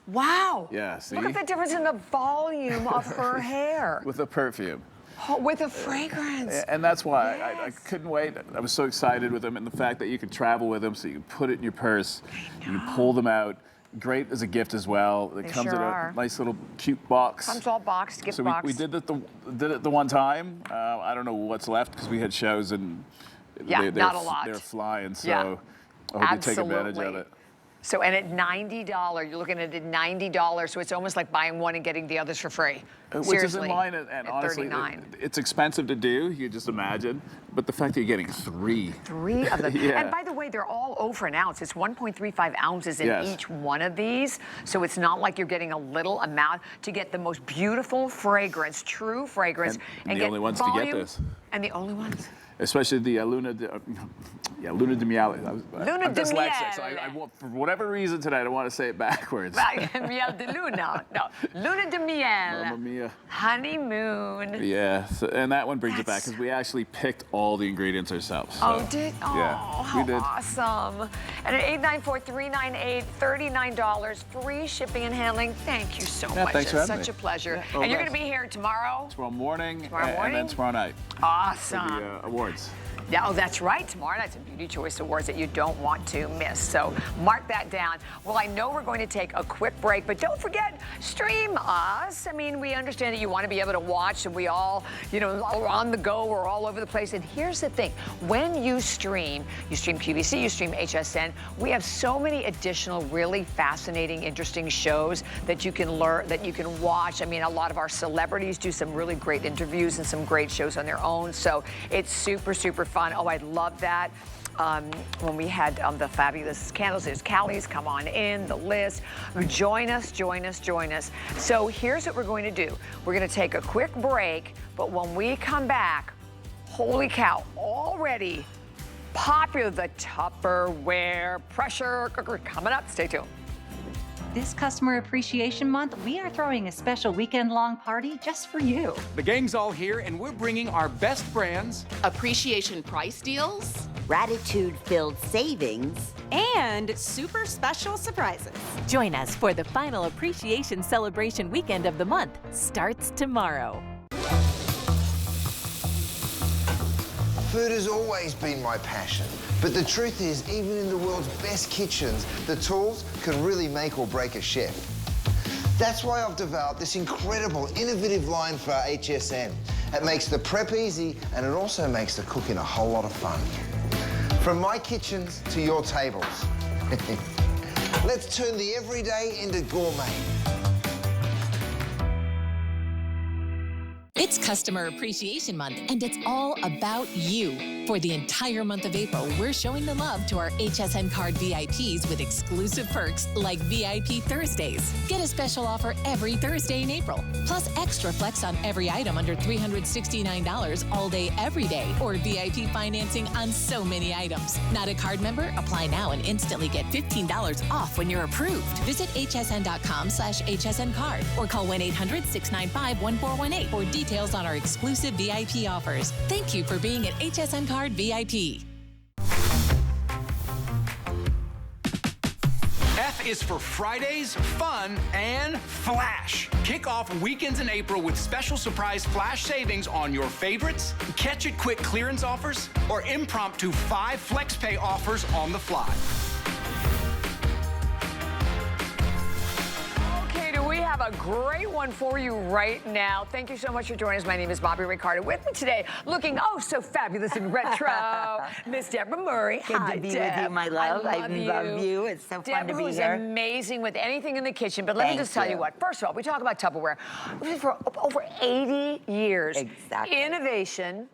Wow. Yeah, see? Look at the difference in the volume of her hair. With a perfume. Oh, with a fragrance. And that's why I couldn't wait. I was so excited with them, and the fact that you could travel with them, so you can put it in your purse, you can pull them out. Great as a gift as well. It comes in a nice little cute box. Comes all boxed, gift box. So we did it the one time. I don't know what's left because we had shows and not a lot. They're flying. So I hope you take advantage of it. So, and at $90, you're looking at it $90, so it's almost like buying one and getting the others for free. Which is in line, and honestly, it's expensive to do, you just imagine, but the fact that you're getting three. Three of them. And by the way, they're all over an ounce. It's 1.35 ounces in each one of these, so it's not like you're getting a little amount to get the most beautiful fragrance, true fragrance. And the only ones to get this. And the only ones. especially the Luna de Miel. Luna de Miel. So I want, for whatever reason tonight, I want to say it backwards. Miel de Luna. No, Luna de Miel. Mamma mia. Honeymoon. Yeah, so, and that one brings it back because we actually picked all the ingredients ourselves. So, oh, yeah, how awesome. And at 894-398, $39, free shipping and handling. Thank you so much. Thanks for it's having such me. a pleasure. Yeah, and you're going to be here tomorrow? Tomorrow morning, tomorrow morning? And then tomorrow night. Awesome. For the awards. Yeah, oh, that's right. Tomorrow night's a Beauty Choice Awards that you don't want to miss. So mark that down. Well, I know we're going to take a quick break, but don't forget, stream us. I mean, we understand that you want to be able to watch, and we all, you know, are on the go. We're all over the place. And here's the thing. When you stream QVC, you stream HSN, we have so many additional really fascinating, interesting shows that you can learn, that you can watch. I mean, a lot of our celebrities do some really great interviews and some great shows on their own. So it's super, super fun. Oh, I love that. When we had the fabulous candles, there's Callie's, come on in, the list. Join us, join us, join us. So here's what we're going to do. We're going to take a quick break, but when we come back, holy cow, already popular, the Tupperware pressure cooker coming up. Stay tuned. This Customer Appreciation Month, we are throwing a special weekend-long party just for you. The gang's all here, and we're bringing our best brands, appreciation price deals, gratitude-filled savings, and super special surprises. Join us for the final Appreciation Celebration weekend of the month. Starts tomorrow. Food has always been my passion, but the truth is, even in the world's best kitchens, the tools can really make or break a chef. That's why I've developed this incredible, innovative line for HSN. It makes the prep easy, and it also makes the cooking a whole lot of fun. From my kitchens to your tables. Let's turn the everyday into gourmet. It's Customer Appreciation Month, and it's all about you. For the entire month of April, we're showing the love to our HSN Card VIPs with exclusive perks like VIP Thursdays. Get a special offer every Thursday in April, plus extra flex on every item under $369 all day, every day, or VIP financing on so many items. Not a card member? Apply now and instantly get $15 off when you're approved. Visit hsn.com/HSN Card or call 1-800-695-1418 for details on our exclusive VIP offers. Thank you for being at HSN Card VIP. F is for Fridays, fun, and flash. Kick off weekends in April with special surprise flash savings on your favorites, catch it quick clearance offers, or impromptu 5 flex pay offers on the fly. We have a great one for you right now. Thank you so much for joining us. My name is Bobby Ricardo. With me today, looking oh so fabulous and retro, Miss Deborah Murray. Good to be with you, my love. I love you. It's so fun to be here. Deborah is amazing with anything in the kitchen. But let me just tell you what. First of all, we talk about Tupperware for over 80 years. Exactly. Innovation,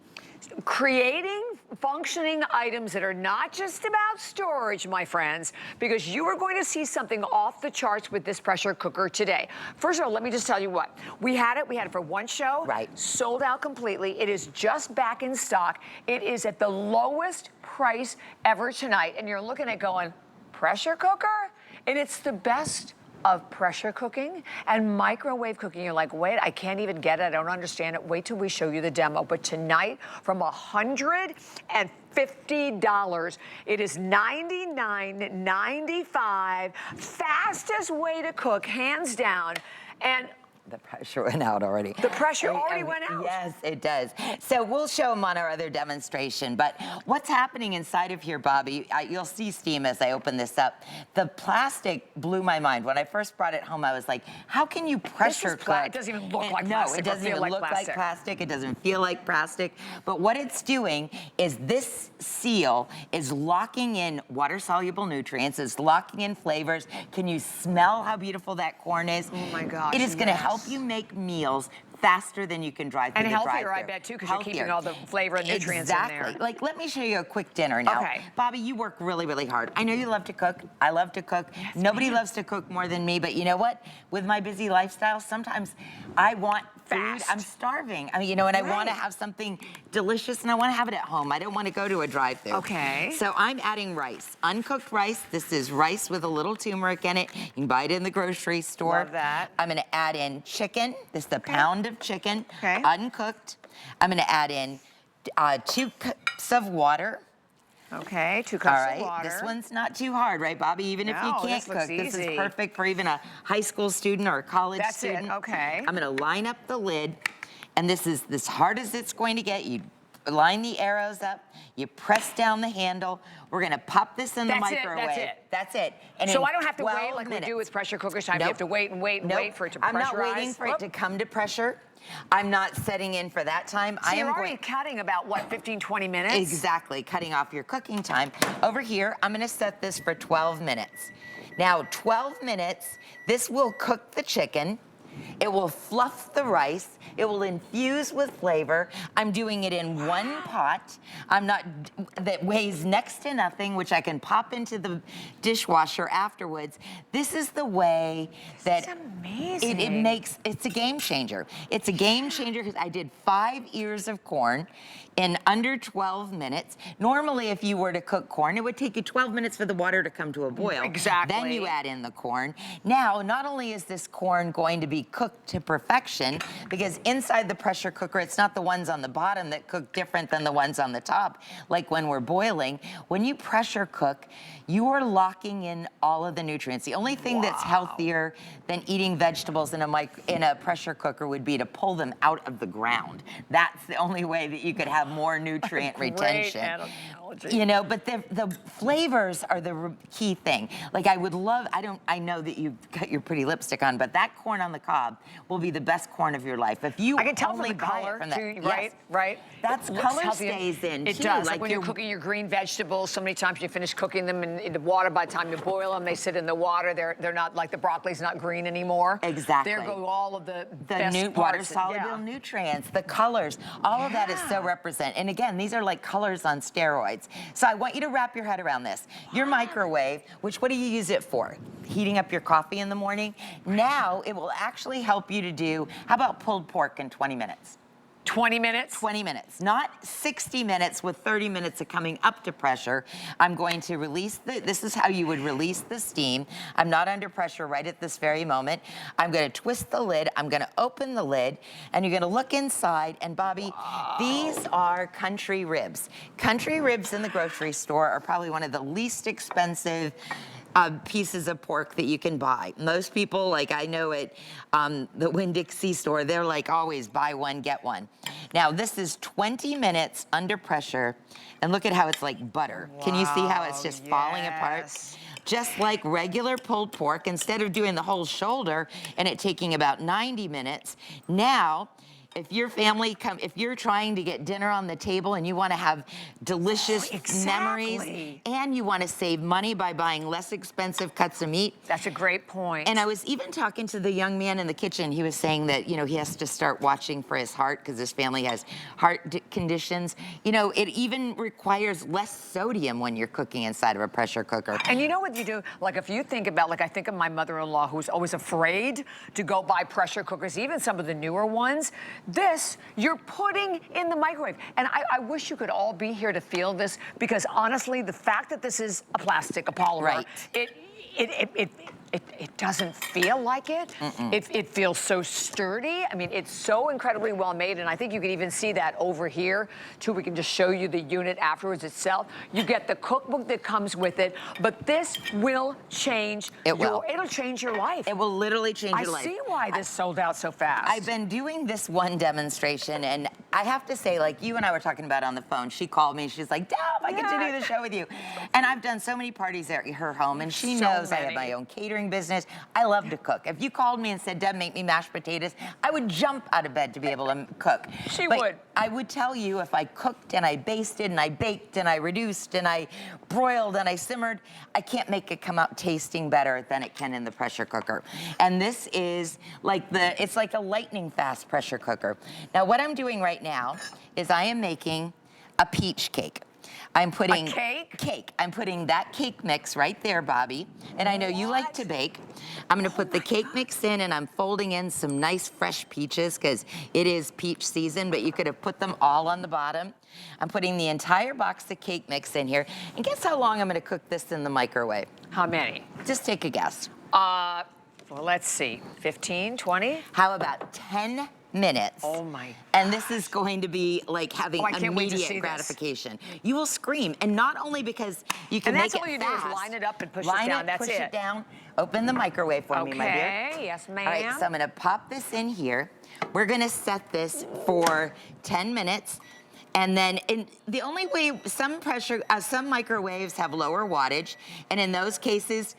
creating functioning items that are not just about storage, my friends, because you are going to see something off the charts with this pressure cooker today. First of all, let me just tell you what. We had it for one show. Right. Sold out completely. It is just back in stock. It is at the lowest price ever tonight. And you're looking at going, pressure cooker? And it's the best of pressure cooking and microwave cooking. You're like, wait, I can't even get it. I don't understand it. Wait till we show you the demo. But tonight, from $150, it is $99.95. Fastest way to cook, hands down. And the pressure went out already. The pressure already went out? Yes, it does. So we'll show them on our other demonstration. But what's happening inside of here, Bobby, you'll see steam as I open this up. The plastic blew my mind. When I first brought it home, I was like, how can you pressure cook? It doesn't even look like plastic. No, it doesn't even look like plastic. It doesn't feel like plastic. But what it's doing is this seal is locking in water-soluble nutrients. It's locking in flavors. Can you smell how beautiful that corn is? Oh, my gosh. It is going to help you make meals faster than you can drive through and the drive-thru. And healthier, I bet, too, because you're keeping all the flavor and nutrients in there. Like, let me show you a quick dinner now. Okay. Bobby, you work really, really hard. I know you love to cook. I love to cook. Yes, Nobody loves to cook more than me, but you know what? With my busy lifestyle, sometimes I want food. I'm starving. I mean, you know, and I want to have something delicious, and I want to have it at home. I don't want to go to a drive-thru. Okay. So I'm adding rice, uncooked rice. This is rice with a little turmeric in it. You can buy it in the grocery store. Love that. I'm going to add in chicken. This is a pound of chicken, uncooked. I'm going to add in 2 cups of water. Okay, 2 cups of water. This one's not too hard, right, Bobby? Even if you can't cook, this is perfect for even a high school student or a college student. That's it, okay. I'm gonna line up the lid, and this is as hard as it's going to get. You line the arrows up, you press down the handle. We're gonna pop this in the microwave. That's it. And so I don't have to wait like we do with pressure cookers. You have to wait and wait and wait for it to pressurize. I'm not waiting for it to come to pressure. I'm not setting in for that time. So you're already cutting about, what, 15, 20 minutes? Exactly, cutting off your cooking time. Over here, I'm gonna set this for 12 minutes. Now, 12 minutes, this will cook the chicken. It will fluff the rice. It will infuse with flavor. I'm doing it in one pot. That weighs next to nothing, which I can pop into the dishwasher afterwards. This is the way that it's a game changer. It's a game changer because I did 5 ears of corn in under 12 minutes. Normally, if you were to cook corn, it would take you 12 minutes for the water to come to a boil. Exactly. Then you add in the corn. Now, not only is this corn going to be cooked to perfection, because inside the pressure cooker, it's not the ones on the bottom that cook different than the ones on the top, like when we're boiling. When you pressure cook, you are locking in all of the nutrients. The only thing that's healthier than eating vegetables in a pressure cooker would be to pull them out of the ground. That's the only way that you could have more nutrient retention. You know, but the flavors are the key thing. Like I know that you got your pretty lipstick on, but that corn on the cob will be the best corn of your life. If you I can tell only from the color, from that, too, right? That's color stays in It too. does. Like when you're cooking your green vegetables, so many times you finish cooking them in the water. By the time you boil them, they sit in the water. They're not like the broccoli's not green anymore. Exactly. There go all of the water-soluble nutrients, the colors, all of that is so represent. And again, these are like colors on steroids. So I want you to wrap your head around this. Your microwave, which what do you use it for? Heating up your coffee in the morning. Now it will actually help you to do, how about pulled pork in 20 minutes? 20 minutes? 20 minutes, not 60 minutes with 30 minutes of coming up to pressure. I'm going to release this is how you would release the steam. I'm not under pressure right at this very moment. I'm gonna twist the lid, I'm gonna open the lid, and you're gonna look inside, and Bobby, these are country ribs. Country ribs in the grocery store are probably one of the least expensive pieces of pork that you can buy. Most people, like I know at the Winn-Dixie store, they're like always buy one, get one. Now this is 20 minutes under pressure, and look at how it's like butter. Can you see how it's just falling apart? Just like regular pulled pork, instead of doing the whole shoulder and it taking about 90 minutes, now if your family if you're trying to get dinner on the table and you want to have delicious memories and you want to save money by buying less expensive cuts of meat. That's a great point. And I was even talking to the young man in the kitchen. He was saying that, you know, he has to start watching for his heart because his family has heart conditions. You know, it even requires less sodium when you're cooking inside of a pressure cooker. And you know what you do? Like if you think about, like I think of my mother-in-law who's always afraid to go buy pressure cookers, even some of the newer ones. This, you're putting in the microwave. And I wish you could all be here to feel this, because honestly, the fact that this is a plastic, a polymer, it doesn't feel like it. It feels so sturdy. I mean, it's so incredibly well made, and I think you can even see that over here, too. We can just show you the unit afterwards itself. You get the cookbook that comes with it, but this will change. It'll change your life. It will literally change your life. I see why this sold out so fast. I've been doing this one demonstration, and I have to say, like you and I were talking about on the phone, she called me, she's like, Deb, I get to do the show with you. And I've done so many parties at her home, and she knows I have my own catering business. I love to cook. If you called me and said, Deb, make me mashed potatoes, I would jump out of bed to be able to cook. She would. I would tell you, if I cooked and I basted and I baked and I reduced and I broiled and I simmered, I can't make it come out tasting better than it can in the pressure cooker. And this is like it's like a lightning fast pressure cooker. Now what I'm doing right now is I am making a peach cake. I'm putting cake? I'm putting that cake mix right there, Bobby. And I know you like to bake. I'm gonna put the cake mix in, and I'm folding in some nice fresh peaches because it is peach season, but you could have put them all on the bottom. I'm putting the entire box of cake mix in here. And guess how long I'm gonna cook this in the microwave? How many? Just take a guess. Well, let's see, 15, 20? How about 10 minutes? Oh my. And this is going to be like having I can't wait to see immediate this. gratification. You will scream, and not only because you can make it fast. And that's all you do is line it up and push it down, that's it. Push it down, open the microwave for me, my dear. Okay, yes ma'am. All right, so I'm gonna pop this in here. We're gonna set this for 10 minutes. And then, the only way, some microwaves have lower wattage, and in those cases,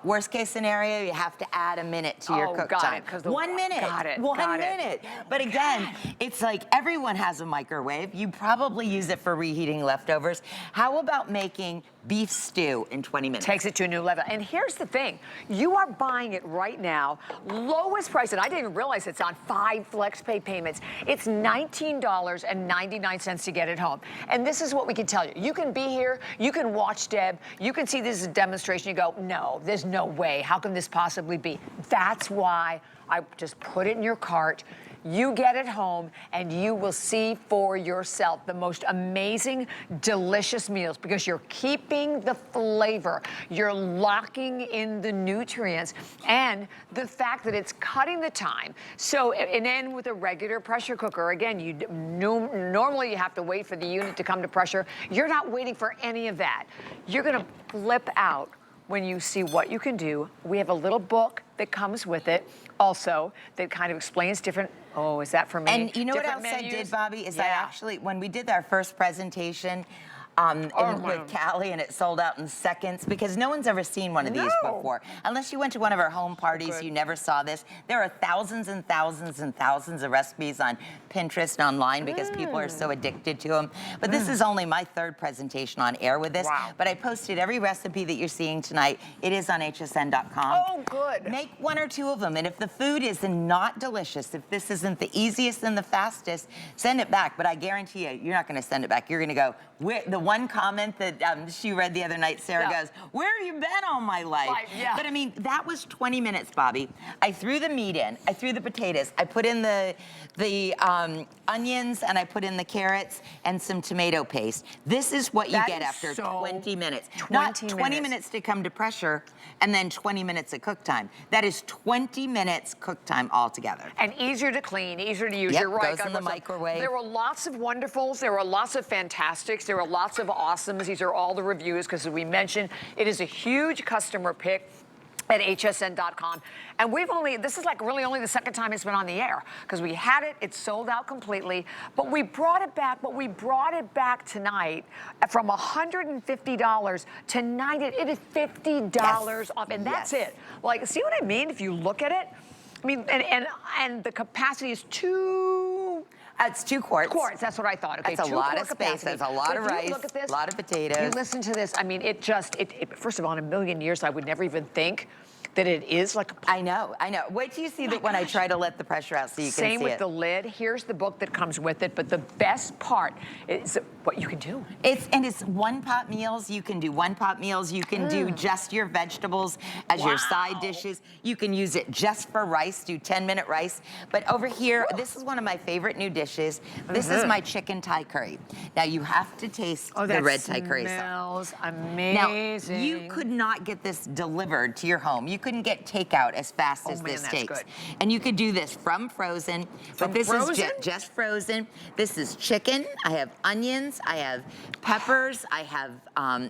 worst case scenario, you have to add a minute to your cook time. 1 minute. Got it. One minute. But again, it's like everyone has a microwave. You probably use it for reheating leftovers. How about making beef stew in 20 minutes? Takes it to a new level. And here's the thing. You are buying it right now. Lowest price, and I didn't even realize it's on 5 flex pay payments. It's $19.99 to get it home. And this is what we can tell you. You can be here. You can watch Deb. You can see this as a demonstration. You go, no, there's no way. How can this possibly be? That's why I just put it in your cart. You get it home, and you will see for yourself the most amazing, delicious meals because you're keeping the flavor. You're locking in the nutrients and the fact that it's cutting the time. So, and then with a regular pressure cooker, again, normally you have to wait for the unit to come to pressure. You're not waiting for any of that. You're gonna flip out when you see what you can do. We have a little book that comes with it also that kind of explains different, oh, is that for me? And you know what else I did, Bobby, is I actually, when we did our first presentation, with Callie, and it sold out in seconds because no one's ever seen one of these before. Unless you went to one of our home parties, you never saw this. There are thousands and thousands and thousands of recipes on Pinterest and online because people are so addicted to them. But this is only my 3rd presentation on air with this. Wow. But I posted every recipe that you're seeing tonight. It is on hsn.com. Oh, good. Make 1 or 2 of them. And if the food is not delicious, if this isn't the easiest and the fastest, send it back. But I guarantee you, you're not going to send it back. You're going to go, the one comment that she read the other night, Sarah goes, where have you been all my life? But I mean, that was 20 minutes, Bobby. I threw the meat in, I threw the potatoes, I put in the onions, and I put in the carrots and some tomato paste. This is what you get after 20 minutes. Not 20 minutes to come to pressure and then 20 minutes of cook time. That is 20 minutes cook time altogether. And easier to clean, easier to use. Yep, You're right. goes in the microwave. There were lots of wonderfuls. There were lots of fantastics. There were lots of awesomes. These are all the reviews because, as we mentioned, it is a huge customer pick at hsn.com. And this is like really only the 2nd time it's been on the air because we had it, it sold out completely, but we brought it back, tonight from $150 to $90. It is $50 off, and that's it. Like, see what I mean? If you look at it, I mean, and the capacity is 2... It's 2 quarts. Quarts, that's what I thought. Okay, that's a lot of space. That's a lot of rice, a lot of potatoes. You listen to this. I mean, first of all, in a million years, I would never even think that it is like a... I know. Wait till you see that when I try to let the pressure out so you can see it. Same with the lid. Here's the book that comes with it, but the best part is what you can do. It's 1-pot meals. You can do 1-pot meals. You can do just your vegetables as your side dishes. You can use it just for rice, do 10-minute rice. But over here, this is one of my favorite new dishes. This is my chicken Thai curry. Now, you have to taste the red Thai curry sauce. Smells amazing. Now, you could not get this delivered to your home. You couldn't get takeout as fast as this takes. And you could do this from frozen, but this is just frozen. This is chicken. I have onions. I have peppers. I have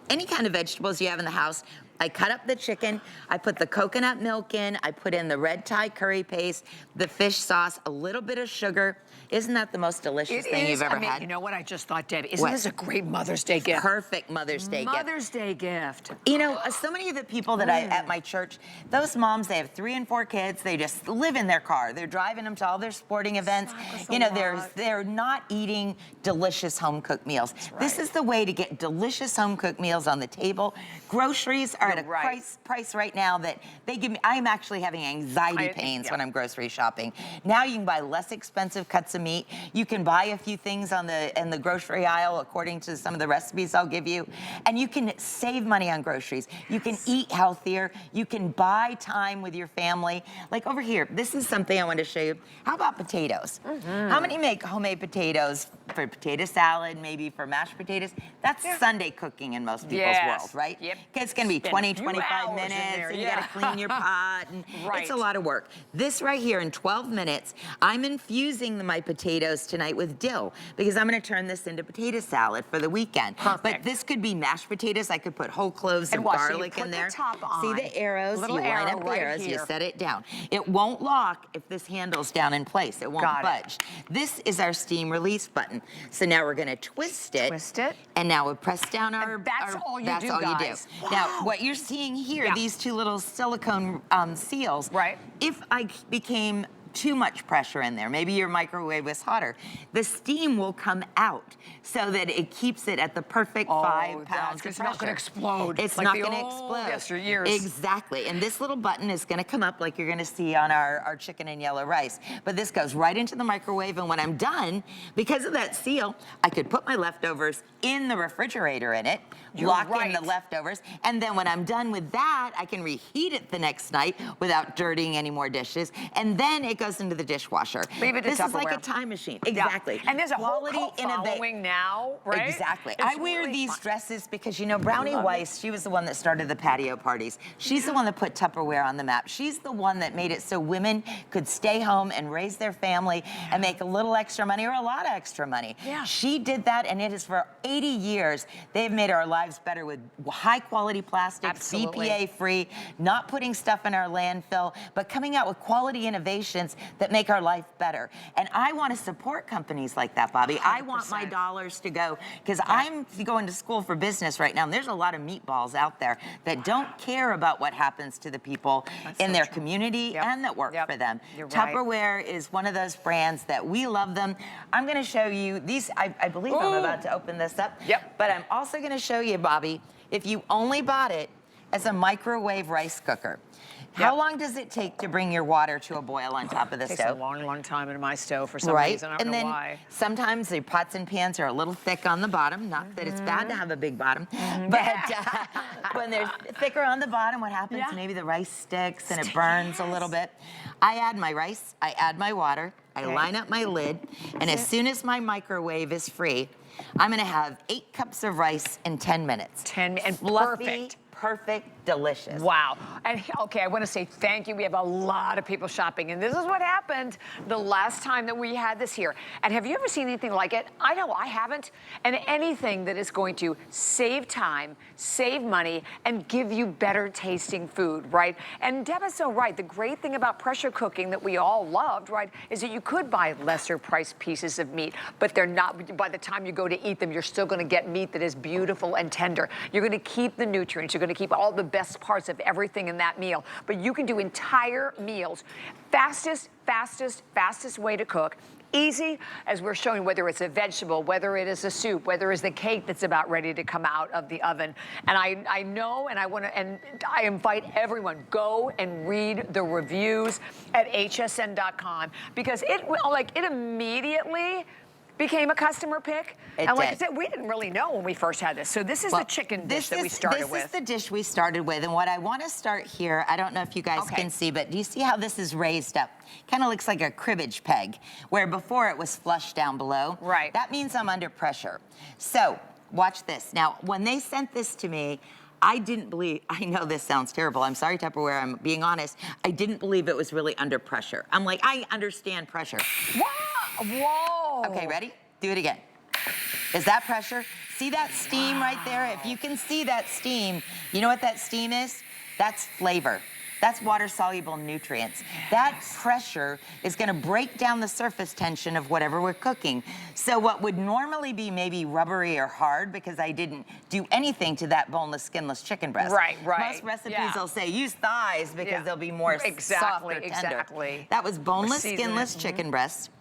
any kind of vegetables you have in the house. I cut up the chicken, I put the coconut milk in, I put in the red Thai curry paste, the fish sauce, a little bit of sugar. Isn't that the most delicious thing you've ever had? You know what I just thought, Deb? Isn't this a great Mother's Day gift? Perfect Mother's Day gift. Mother's Day gift. You know, so many of the people that at my church, those moms, they have 3 and 4 kids, they just live in their car. They're driving them to all their sporting events. You know, they're not eating delicious home-cooked meals. This is the way to get delicious home-cooked meals on the table. Groceries are are at a price right now that they give me. I'm actually having anxiety pains when I'm grocery shopping. Now you can buy less expensive cuts of meat. You can buy a few things in the grocery aisle according to some of the recipes I'll give you, and you can save money on groceries. You can eat healthier. You can buy time with your family. Like over here, this is something I want to show you. How about potatoes? How many make homemade potatoes for potato salad, maybe for mashed potatoes? That's Sunday cooking in most people's world, right? Yep. It's going to be 20, 25 minutes, and you got to clean your pot, and it's a lot of work. This right here, in 12 minutes, I'm infusing my potatoes tonight with dill, because I'm going to turn this into potato salad for the weekend. Perfect. But this could be mashed potatoes. I could put whole cloves and garlic in there. See the arrows? You line up the arrows, you set it down. It won't lock if this handle's down in place. It won't budge. This is our steam release button. So now we're going to twist it. And now we'll press down our... That's all you do, guys. Wow. Now, what you're seeing here, these two little silicone seals, if I became too much pressure in there, maybe your microwave was hotter, the steam will come out so that it keeps it at the perfect 5 pounds of pressure. It's not going to explode. It's not going to explode. Yesteryears. Exactly. And this little button is going to come up like you're going to see on our chicken and yellow rice. But this goes right into the microwave, and when I'm done, because of that seal, I could put my leftovers in the refrigerator in it, lock in the leftovers, and then when I'm done with that, I can reheat it the next night without dirtying any more dishes, and then it goes into the dishwasher. Leave it to This is like a time machine. Exactly. And there's a whole cult following now, right? Exactly. I wear these dresses because, you know, Brownie Weiss, she was the one that started the patio parties. She's the one that put Tupperware on the map. She's the one that made it so women could stay home and raise their family and make a little extra money or a lot of extra money. She did that, and it is for 80 years. They've made our lives better with high quality plastics, BPA free, not putting stuff in our landfill, but coming out with quality innovations that make our life better. And I want to support companies like that, Bobby. 100%. I want my dollars to go, because I'm going to school for business right now, and there's a lot of meatballs out there that don't care about what happens to the people in their community and that work for them. Tupperware is one of those brands that we love them. I'm going to show you these. I believe I'm about to open this up. But I'm also going to show you, Bobby, if you only bought it as a microwave rice cooker. How long does it take to bring your water to a boil on top of the stove? It takes a long, long time in my stove for some reason. I don't know why. Sometimes the pots and pans are a little thick on the bottom. Not that it's bad to have a big bottom, but when they're thicker on the bottom, what happens? Maybe the rice sticks and it burns a little bit. I add my rice, I add my water, I line up my lid, and as soon as my microwave is free, I'm going to have 8 cups of rice in 10 minutes. 10 minutes. And fluffy, perfect, delicious. Wow. And okay, I want to say thank you. We have a lot of people shopping, and this is what happened the last time that we had this here. And have you ever seen anything like it? I know I haven't. And anything that is going to save time, save money, and give you better tasting food, right? And Deb is so right. The great thing about pressure cooking that we all loved, right, is that you could buy lesser priced pieces of meat, but they're not, by the time you go to eat them, you're still going to get meat that is beautiful and tender. You're going to keep the nutrients. You're going to keep all the best parts of everything in that meal. But you can do entire meals. Fastest way to cook. Easy, as we're showing, whether it's a vegetable, whether it is a soup, whether it's the cake that's about ready to come out of the oven. And I know, and I invite everyone, go and read the reviews at hsn.com, because it immediately became a customer pick. And like I said, we didn't really know when we first had this. So this is the chicken dish that we started with. This is the dish we started with. And what I want to start here, I don't know if you guys can see, but do you see how this is raised up? Kind of looks like a cribbage peg, where before it was flush down below. Right. That means I'm under pressure. So watch this. Now, when they sent this to me, I didn't believe, I know this sounds terrible. I'm sorry, Tupperware, I'm being honest. I didn't believe it was really under pressure. I'm like, I understand pressure. Whoa. Okay, ready? Do it again. Is that pressure? See that steam right there? If you can see that steam, you know what that steam is? That's flavor. That's water-soluble nutrients. That pressure is going to break down the surface tension of whatever we're cooking. So what would normally be maybe rubbery or hard, because I didn't do anything to that boneless, skinless chicken breast. Right. Most recipes will say use thighs because they'll be more soft or tender. That was boneless, skinless chicken breast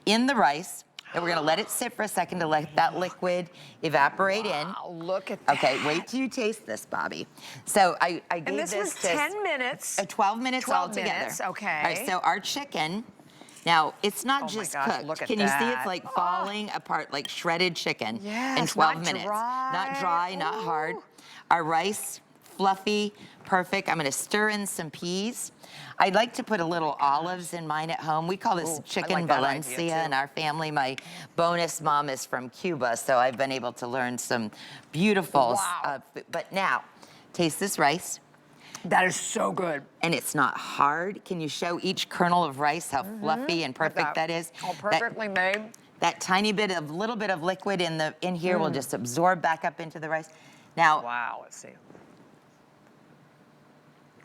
in the rice. And we're gonna let it sit for a second to let that liquid evaporate in. Look at that. Okay, wait till you taste this, Bobby. So I gave and this was 10 minutes. 12 minutes 12 altogether. minutes, okay. All right, so our chicken, now it's not just cooked. Look at Can you see that. it's like falling apart, like shredded chicken Yes, in 12 not minutes. dry. Not dry, not hard. Our rice, fluffy, perfect. I'm gonna stir in some peas. I'd like to put a little olives in mine at home. We call this chicken Valencia in our family. My bonus mom is from Cuba, so I've been able to learn some beautiful but now, taste this rice. That is so good. And it's not hard. Can you show each kernel of rice how fluffy and perfect that is? Oh, perfectly made. That tiny little bit of liquid in here will just absorb back up into the rice. Now, wow, let's see.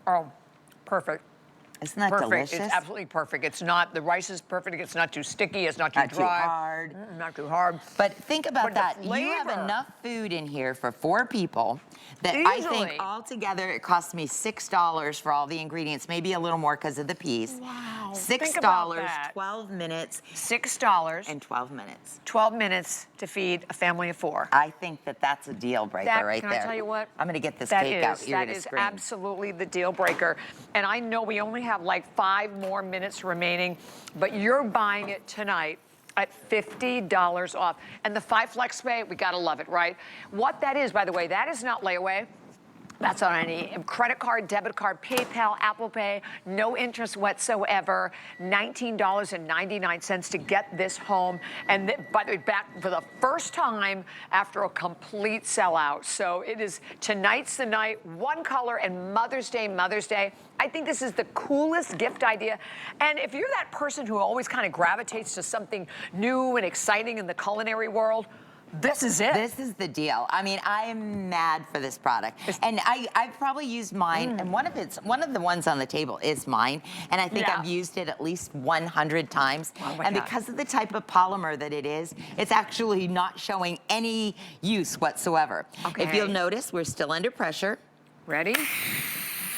Oh, perfect. Isn't that delicious? It's absolutely perfect. It's not, the rice is perfect. It's not too sticky. It's not too dry. Too hard. Not too hard. But think about that. The You have enough food in here for 4 people that I think altogether it cost me $6 for all the ingredients, maybe a little more because of the peas. Wow. $6, 12 minutes. $6 and 12 minutes. 12 minutes to feed a family of 4. I think that's a deal breaker right there. Can I tell you what? I'm going to get this cake out. You're That is absolutely the deal breaker. And I know we only have like 5 more minutes remaining, but you're buying it tonight at $50 off. And the 5 Flex Pay, we gotta love it, right? What that is, by the way, that is not layaway. That's on any credit card, debit card, PayPal, Apple Pay, no interest whatsoever, $19.99 to get this home. And by the way, back for the first time after a complete sellout. So it is, tonight's the night, one color, and Mother's Day. I think this is the coolest gift idea. And if you're that person who always kind of gravitates to something new and exciting in the culinary world, this is it. This is the deal. I mean, I am mad for this product. And I've probably used mine, and one of the ones on the table is mine, and I think I've used it at least 100 times. And because of the type of polymer that it is, it's actually not showing any use whatsoever. Okay. If you'll notice, we're still under pressure. Ready?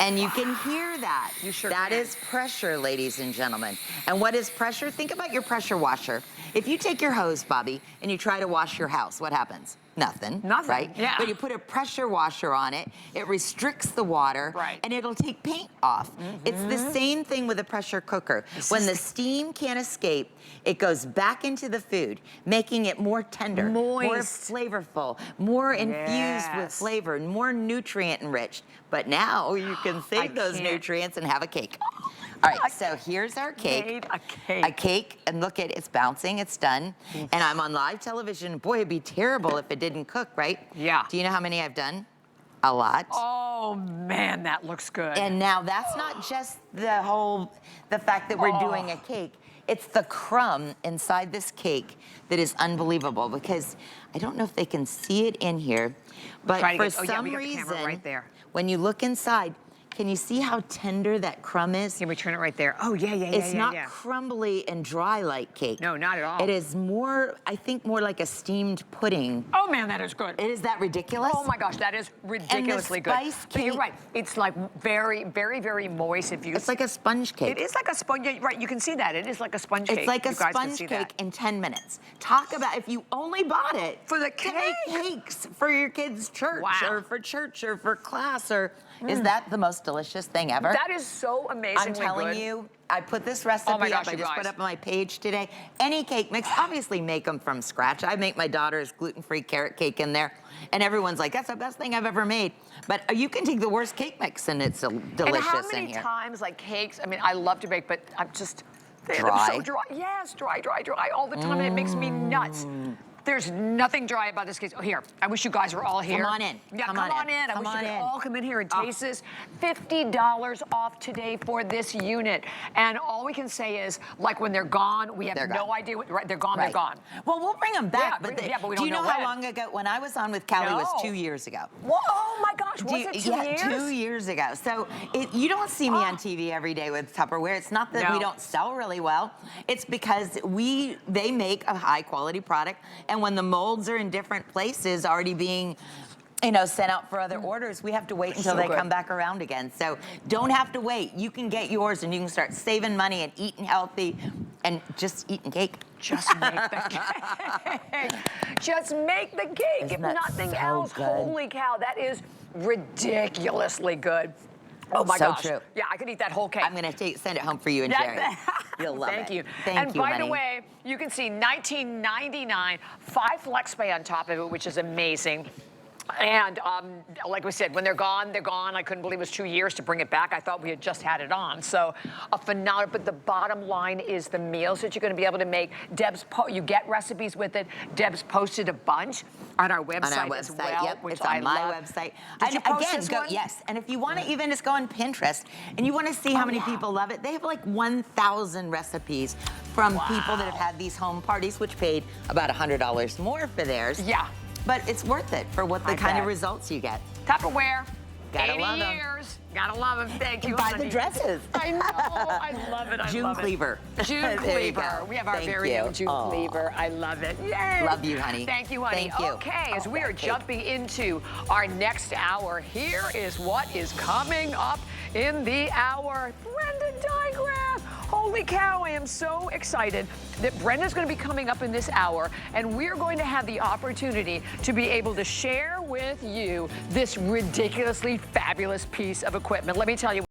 And you can hear that. You sure That is pressure, ladies and gentlemen. And what is pressure? Think about your pressure washer. If you take your hose, Bobby, and you try to wash your house, what happens? Nothing. Nothing. Right? Yeah. But you put a pressure washer on it, it restricts the water, and it'll take paint off. It's the same thing with a pressure cooker. When the steam can't escape, it goes back into the food, making it more tender, more flavorful, more infused with flavor, and more nutrient enriched. But now you can save those nutrients and have a cake. All right, so here's our cake. A cake, and look at it's bouncing, it's done. And I'm on live television. Boy, it'd be terrible if it didn't cook, right? Yeah. Do you know how many I've done? A lot. Oh man, that looks good. And now that's not just the fact that we're doing a cake. It's the crumb inside this cake that is unbelievable, because I don't know if they can see it in here, but for some reason, right there. When you look inside, can you see how tender that crumb is? Can we turn it right there? Oh, yeah. It's not crumbly and dry like cake. No, not at all. It is more, I think, more like a steamed pudding. Oh, man, that is good. Is that ridiculous? Oh, my gosh, that is ridiculously good. But you're right. It's like very, very, very moist. It's like a sponge cake. It is like a sponge cake. Right, you can see that. It is like a sponge cake. It's like a sponge cake in 10 minutes. Talk about if you only bought it for the cakes for your kids' church or for church or for class or... Is that the most delicious thing ever? That is so amazingly good. I'm telling you, I put this recipe up. I just put up on my page today. Any cake mix, obviously make them from scratch. I make my daughter's gluten-free carrot cake in there, and everyone's like, that's the best thing I've ever made. But you can take the worst cake mix, and it's delicious in here. And how many times, like cakes, I mean, I love to bake, but I'm just... Dry? So dry. Yes, dry all the time, and it makes me nuts. There's nothing dry about this cake. Oh, here. I wish you guys were all here. Come on in. Yeah, come on in. I wish you could all come in here and taste this. $50 off today for this unit. And all we can say is, like when they're gone, we have no idea. They're gone, they're gone. Well, we'll bring them back. But we don't do you know how when. long ago? When I was on with Callie was 2 years ago. Whoa, oh my gosh, was it 2 years? 2 years ago. So you don't see me on TV every day with Tupperware. It's not that we don't sell really well. It's because they make a high quality product, and when the molds are in different places already being sent out for other orders, we have to wait until they come back around again. So don't have to wait. You can get yours and you can start saving money and eating healthy And just eating cake. Just make the cake. Just make the cake, if nothing else. Good? Holy cow, that is ridiculously good. Oh my so gosh. True. Yeah, I could eat that whole cake. I'm gonna send it home for you and Jerry. You'll love Thank it. you. Thank you, by honey. the way, you can see $19.99, 5 flex pay on top of it, which is amazing. And like we said, when they're gone, they're gone. I couldn't believe it was 2 years to bring it back. I thought we had just had it on. So a phenomenal, but the bottom line is the meals that you're going to be able to make. You get recipes with it. Deb's posted a bunch on our website, as well. Yep, which it's on my love. website. Did you post again, this go, one? yes. And if you want to even just go on Pinterest and you want to see how many people love it, they have like 1,000 recipes from people that have had these home parties, which paid about $100 more for theirs. Yeah. But it's worth it for what the kind of results you get. Tupperware. Gotta 80 love 'em. years. Gotta love them. Thank you, Buy honey. the dresses. I know. I love it. I June love Cleaver. it. June There you Cleaver. go. We have our Thank very you. own June Cleaver. I love it. Yay. Love you, honey. Thank you, honey. Thank you. Okay, as we are jumping into our next hour, here is what is coming up in the hour. Brenda Digraph. Holy cow, I am so excited that Brenda's going to be coming up in this hour, and we're going to have the opportunity to be able to share with you this ridiculously fabulous piece of equipment. Let me tell you.